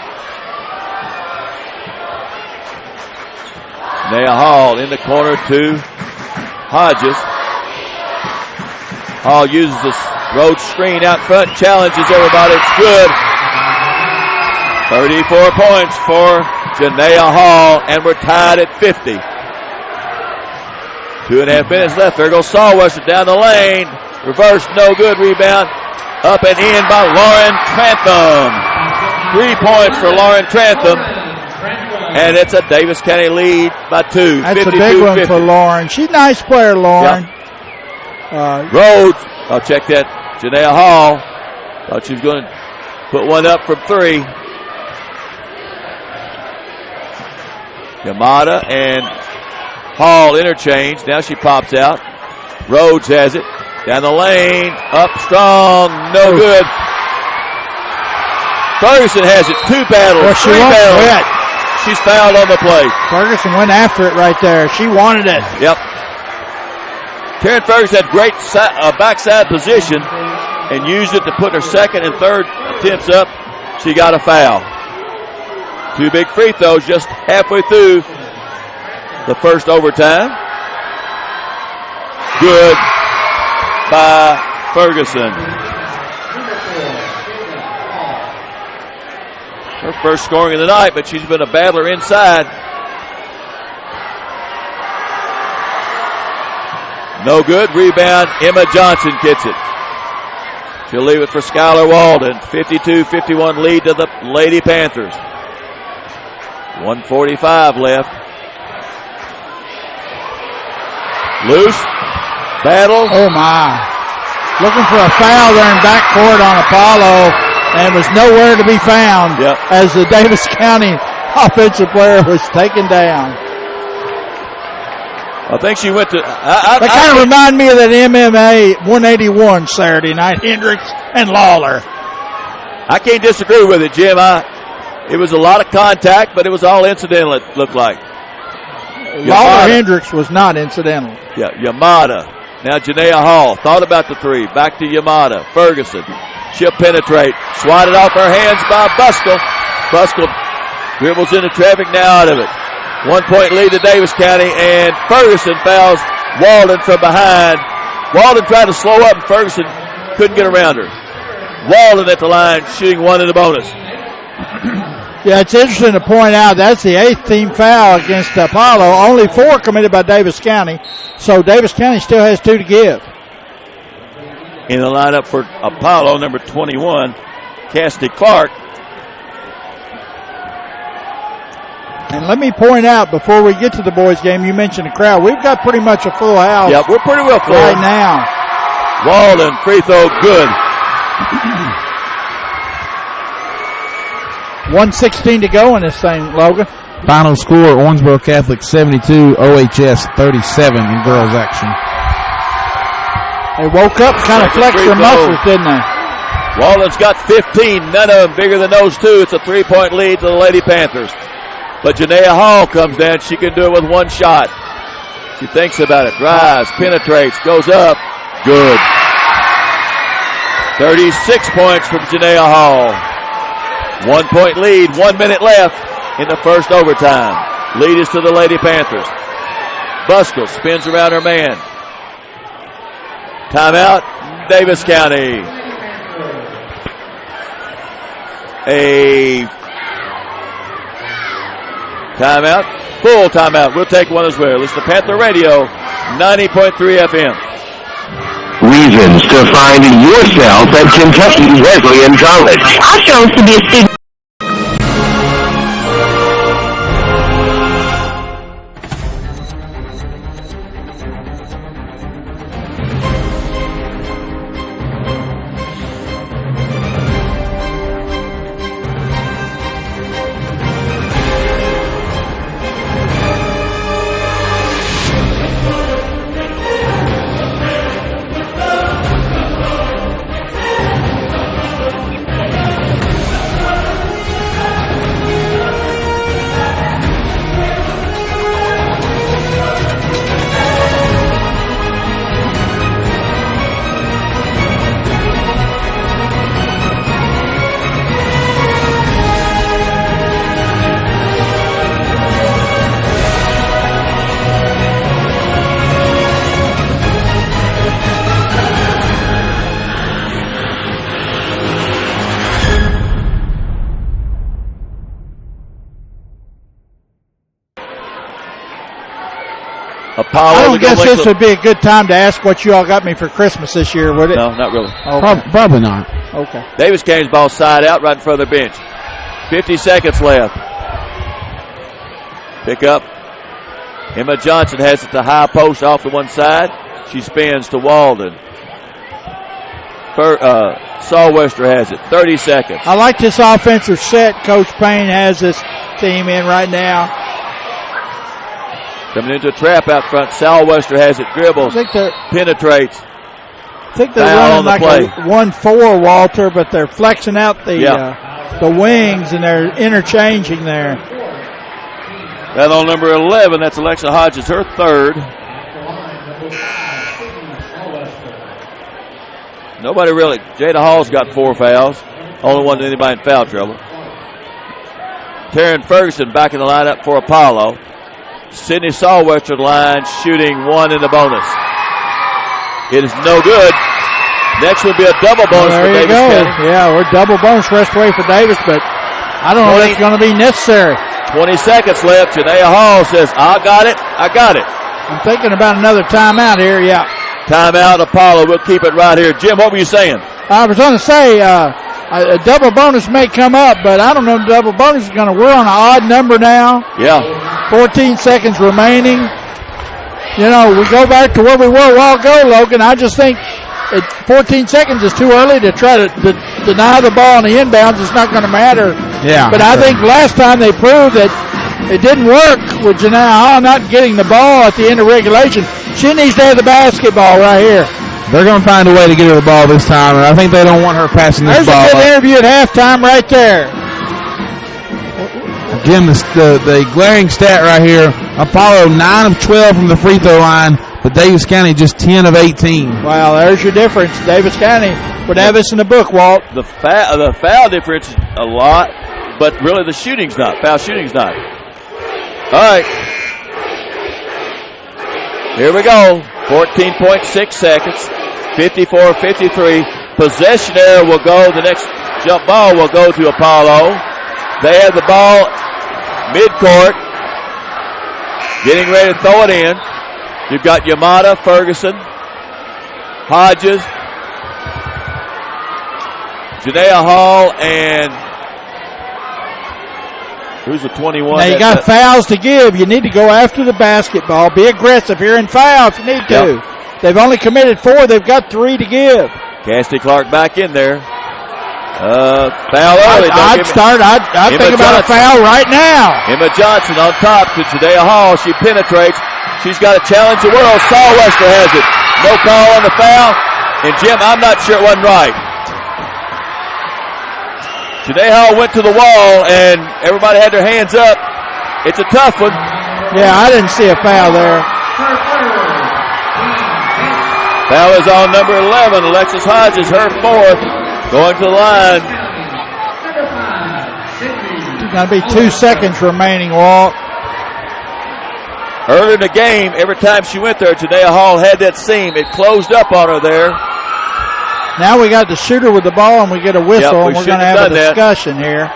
Naya Hall in the corner to Hodges. Hall uses this road screen out front, challenges everybody. It's good. 34 points for Janaea Hall, and we're tied at 50. 2.5 minutes left. There goes Sawwester down the lane. Reverse, no good. Rebound. Up and in by Lauren Trantham. 3 points for Lauren Trantham. And it's a Davis County lead by 2. That's a big one for Lauren. She's a nice player, Lauren. Rhodes. I'll check that. Janaea Hall. Thought she was going to put one up from 3. Yamada and Hall interchange. Now she pops out. Rhodes has it. Down the lane. Up strong. No good. Ferguson has it. 2 battles. Well, 3 battles. She's fouled on the play. Ferguson went after it right there. She wanted it. Yep. Karen Ferguson had great backside position and used it to put her second and third attempts up. She got a foul. 2 big free throws just halfway through the first overtime. Good by Ferguson. Her first scoring of the night, but she's been a battler inside. No good. Rebound. Emma Johnson gets it. She'll leave it for Skylar Walden. 52-51 lead to the Lady Panthers. 1:45 left. Loose. Battle. Oh, my. Looking for a foul there in backcourt on Apollo, and was nowhere to be found as the Davis County offensive player was taken down. I think she went to... That kind of reminded me of that MMA 181 Saturday night, Hendricks and Lawler. I can't disagree with it, Jim. It was a lot of contact, but it was all incidental, it looked like. Lawler Hendricks was not incidental. Yeah, Yamada. Now Janaea Hall. Thought about the 3. Back to Yamada. Ferguson. She'll penetrate. Swatted off her hands by Buskell. Buskell dribbles into traffic, now out of it. 1 point lead to Davis County, and Ferguson fouls Walden from behind. Walden tried to slow up, and Ferguson couldn't get around her. Walden at the line, shooting one in the bonus. Yeah, it's interesting to point out that's the 8th team foul against Apollo. Only 4 committed by Davis County, so Davis County still has 2 to give. In the lineup for Apollo, number 21, Cassidy Clark. And let me point out, before we get to the boys' game, you mentioned the crowd. We've got pretty much a full house. Yep, we're pretty well full right now. Walden, free throw, good. 1:16 to go in this thing, Logan. Final score, Owensboro Catholic 72, OHS 37 in girls action. They woke up and kind of flexed their muscles, didn't they? Walden's got 15, none of them bigger than those 2. It's a 3-point lead to the Lady Panthers. But Janaea Hall comes down. She can do it with 1 shot. She thinks about it, drives, penetrates, goes up. Good. 36 points from Janaea Hall. 1-point lead, 1 minute left in the first overtime. Lead is to the Lady Panthers. Buskell spins around her man. Timeout, Davis County. A timeout, full timeout. We'll take one as well. It's the Panther Radio, 90.3 FM. Reasons to find yourself at Kentucky Wesleyan College. I chose to be a student. I don't guess this would be a good time to ask what you all got me for Christmas this year, would it? No, not really. Okay. Probably not. Okay. Davis County's ball side out right in front of the bench. 50 seconds left. Pick up. Emma Johnson has it to high post off the one side. She spins to Walden. Saulwester has it. 30 seconds. I like this offensive set Coach Payne has this team in right now. Coming into a trap out front. Saulwester has it. Dribbles. Penetrates. I think they're running like a 1-4, Walter, but they're flexing out the wings and they're interchanging there. That on number 11, that's Alexa Hodges, her third. Nobody really. Jada Hall's got 4 fouls. Only one anybody in foul trouble. Taryn Ferguson back in the lineup for Apollo. Sydney Saulwester line shooting 1 in the bonus. It is no good. Next would be a double bonus for Davis County. Yeah, we're double bonus rest away for Davis, but I don't know if it's going to be necessary. 20 seconds left. Janaea Hall says, I got it. I'm thinking about another timeout here, yeah. Timeout, Apollo. We'll keep it right here. Jim, what were you saying? I was going to say a double bonus may come up, but I don't know if double bonus is going to. We're on an odd number now. Yeah. 14 seconds remaining. You know, we go back to where we were a while ago, Logan. I just think 14 seconds is too early to try to deny the ball on the inbounds. It's not going to matter. Yeah. But I think last time they proved that it didn't work with Janaea Hall not getting the ball at the end of regulation. She needs to have the basketball right here. They're going to find a way to get her the ball this time, and I think they don't want her passing this ball. There's a good interview at halftime right there. Jim, the glaring stat right here, Apollo 9 of 12 from the free throw line, but Davis County just 10 of 18. Well, there's your difference. Davis County would have this in the book, Walt. The foul difference is a lot, but really the shooting's not. Foul shooting's not. All right. Here we go. 14.6 seconds. 54-53. possession error will go. The next jump ball will go to Apollo. They have the ball midcourt, getting ready to throw it in. You've got Yamada, Ferguson, Hodges, Janaea Hall, and who's the 21? Now you got fouls to give. You need to go after the basketball. Be aggressive here and foul if you need to. Yep. They've only committed 4. They've got 3 to give. Cassidy Clark back in there. Foul early. I'd think about a foul right now. Emma Johnson on top to Janaea Hall. She penetrates. She's got to challenge the world. Sawwester has it. No call on the foul. And Jim, I'm not sure it wasn't right. Janaea Hall went to the wall, and everybody had their hands up. It's a tough one. Yeah, I didn't see a foul there. Foul is on number 11, Alexis Hodges, her 4th. Going to the line. There's going to be 2 seconds remaining, Walt. Early in the game, every time she went there, Janaea Hall had that seam. It closed up on her there. Now we got the shooter with the ball, and we get a whistle, and we're going to have a discussion here.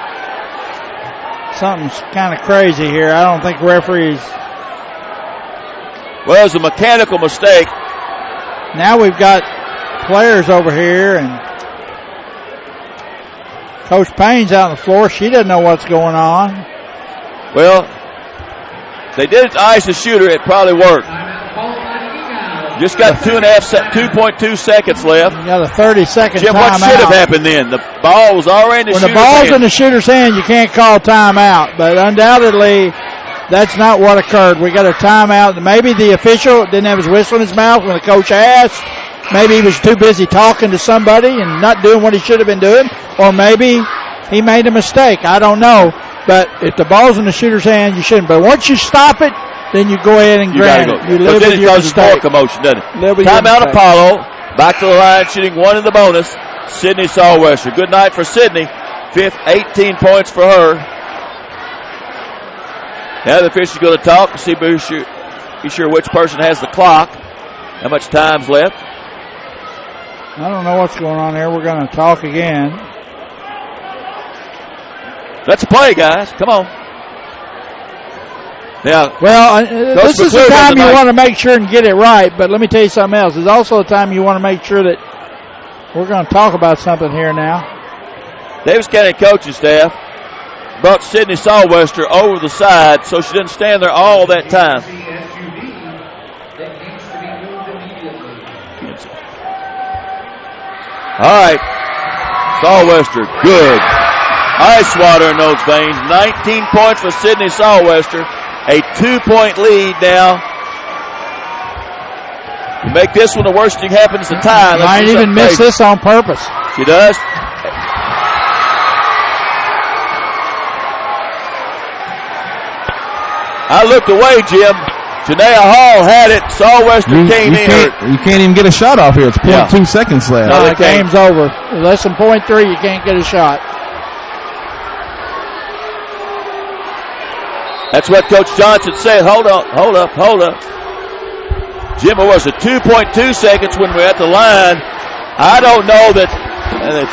Something's kind of crazy here. I don't think referees. Well, it was a mechanical mistake. Now we've got players over here, and Coach Payne's out on the floor. She doesn't know what's going on. Well, they did ice the shooter. It probably worked. Just got 2.2 seconds left. You got a 30-second timeout. Jim, what should have happened then? The ball was already in the shooter's hand. When the ball's in the shooter's hand, you can't call timeout. But undoubtedly, that's not what occurred. We got a timeout. Maybe the official didn't have his whistle in his mouth when the coach asked. Maybe he was too busy talking to somebody and not doing what he should have been doing. Or maybe he made a mistake. I don't know. But if the ball's in the shooter's hand, you shouldn't. But once you stop it, then you go ahead and grant it. You live with your mistake. More commotion, doesn't it? Timeout Apollo. Back to the line, shooting 1 in the bonus. Sydney Sawwester. Good night for Sydney. 5th, 18 points for her. Now the official's going to talk and be sure which person has the clock. How much time's left? I don't know what's going on here. We're going to talk again. Let's play, guys. Come on. Now, well, this is the time you want to make sure and get it right, but let me tell you something else. It's also a time you want to make sure that we're going to talk about something here now. Daviess County coaching staff brought Sydney Sawwester over the side so she didn't stand there all that time. All right. Sawwester, good. Ice water in those veins. 19 points for Sydney Sawwester. A 2-point lead now. You make this one, the worst thing happens to tie. Might even miss this on purpose. She does. I looked away, Jim. Janaea Hall had it. Sawwester came in. You can't even get a shot off here. It's 0.2 seconds left. No, the game's over. Less than 0.3, you can't get a shot. That's what Coach Johnson said. Hold up. Jim, it was a 2.2 seconds when we're at the line. I don't know that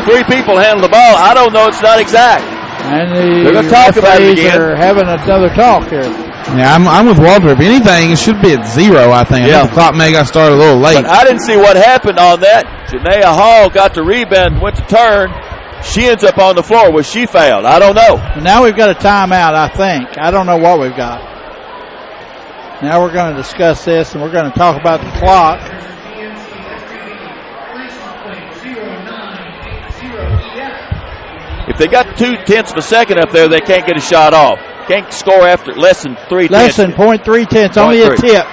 3 people handle the ball. I don't know it's not exact. And they're going to talk about it again. They're having another talk here. Yeah, I'm with Walter. If anything, it should be at 0, I think. I think the clock may got started a little late. But I didn't see what happened on that. Janaea Hall got the rebound, went to turn. She ends up on the floor. Was she fouled? I don't know. Now we've got a timeout, I think. I don't know what we've got. Now we're going to discuss this, and we're going to talk about the clock. If they got 0.2 of a second up there, they can't get a shot off. Can't score after less than 3 Less than 0.3 tenths, only a tip.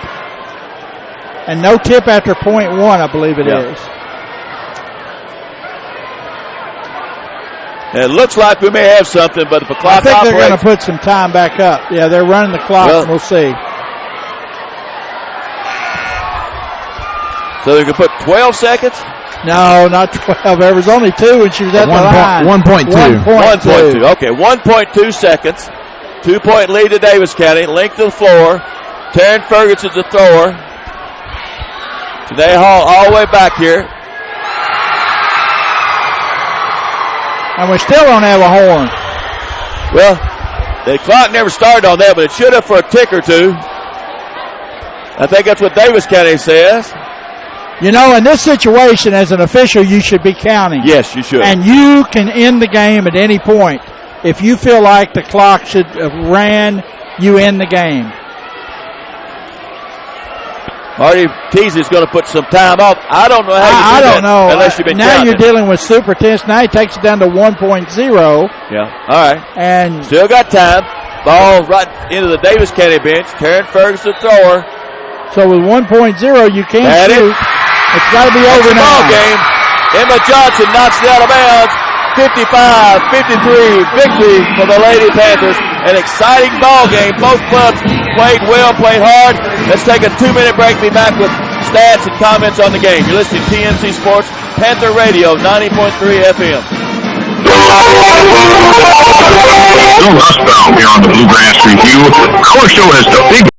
And no tip after 0.1, I believe it is. It looks like we may have something, but if a clock I think operates, they're going to put some time back up. Yeah, they're running the clock, and we'll see. So they can put 12 seconds? No, not 12. There was only 2 when she was at the line. 1.2. 1.2. Okay, 1.2 seconds. 2-point lead to Daviess County. Length of the floor. Taryn Ferguson's the thrower. Janaea Hall all the way back here. And we still don't have a horn. Well, the clock never started on that, but it should have for a tick or two. I think that's what Daviess County says. You know, in this situation, as an official, you should be counting. Yes, you should. And you can end the game at any point. If you feel like the clock should have ran, you end the game. Marty Teasy is going to put some time off. I don't know how you do I don't that know. unless you've been now counting. You're dealing with super tense. Now he takes it down to 1.0. Yeah, all right. And still got time. Ball right into the Daviess County bench. Karen Ferguson thrower. So with 1.0, you can't shoot. It's got to be over now. Ball game. Emma Johnson knocks it out of bounds. 55-53 victory for the Lady Panthers. An exciting ball game. Both clubs played well, played hard. Let's take a 2-minute break. Be back with stats and comments on the game. You're listening to TNC Sports Panther Radio 90.3 FM. Bill Nussbaum here on the Bluegrass Review. Our show has the big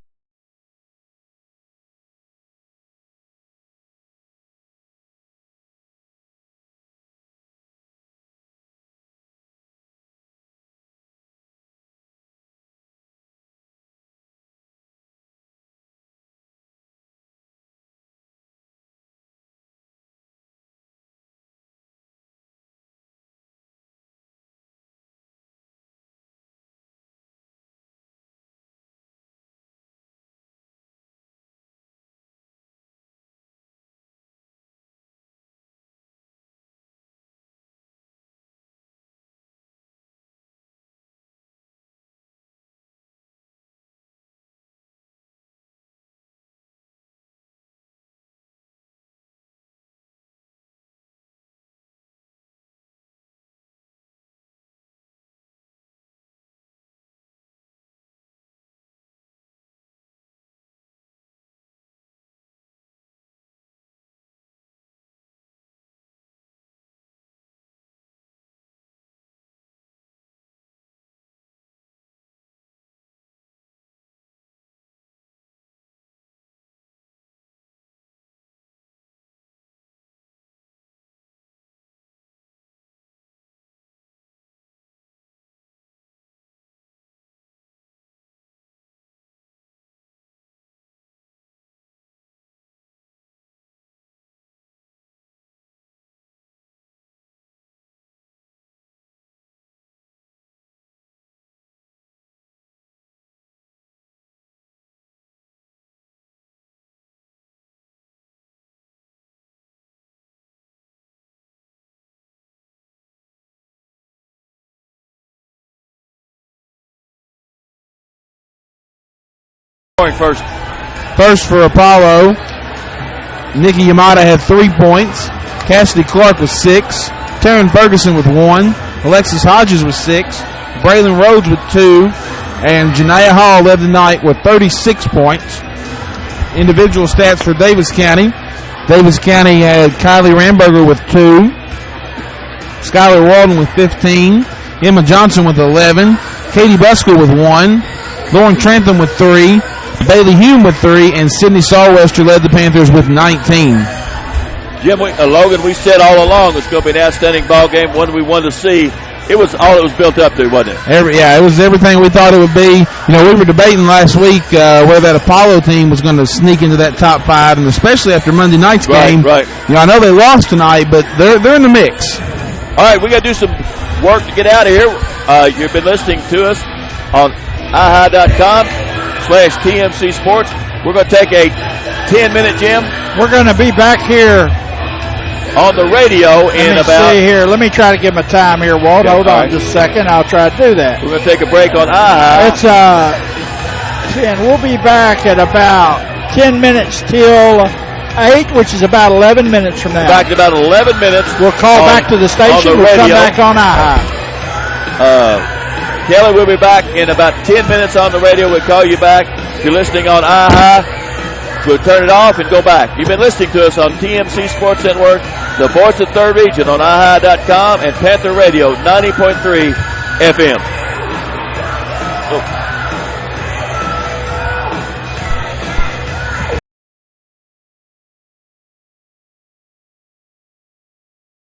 First for Apollo, Nikki Yamada had 3 points. Cassidy Clark with 6. Taryn Ferguson with 1. Alexis Hodges with 6. Braylon Rhodes with 2. And Janaea Hall led the night with 36 points. Individual stats for Daviess County. Daviess County had Kylie Ramberger with 2. Skylar Walden with 15. Emma Johnson with 11. Katie Buskell with 1. Lauren Trantham with 3. Bailey Hume with 3, and Sydney Sawwester led the Panthers with 19. Jim, Logan, we said all along it's going to be an outstanding ball game, one we wanted to see. It was all it was built up to, wasn't it? It was everything we thought it would be. You know, we were debating last week whether that Apollo team was going to sneak into that top 5, and especially after Monday night's game. Right. You know, I know they lost tonight, but they're in the mix. All right, we got to do some work to get out of here. You've been listening to us on ihigh.com/TMC Sports. We're going to take a 10-minute, Jim. We're going to be back here on the radio in about... see here. Let me try to get my time here, Walt. Hold on just a second. I'll try to do that. We're going to take a break on iHigh. It's 10. We'll be back at about 10 minutes till 8, which is about 11 minutes from now. Back in about 11 minutes. We'll call back to the station. We'll come back on iHigh. Kelly will be back in about 10 minutes on the radio. We'll call you back. If you're listening on iHigh, we'll turn it off and go back. You've been listening to us on TMC Sports Network, the voice of the 3rd Region on ihigh.com and Panther Radio 90.3 FM.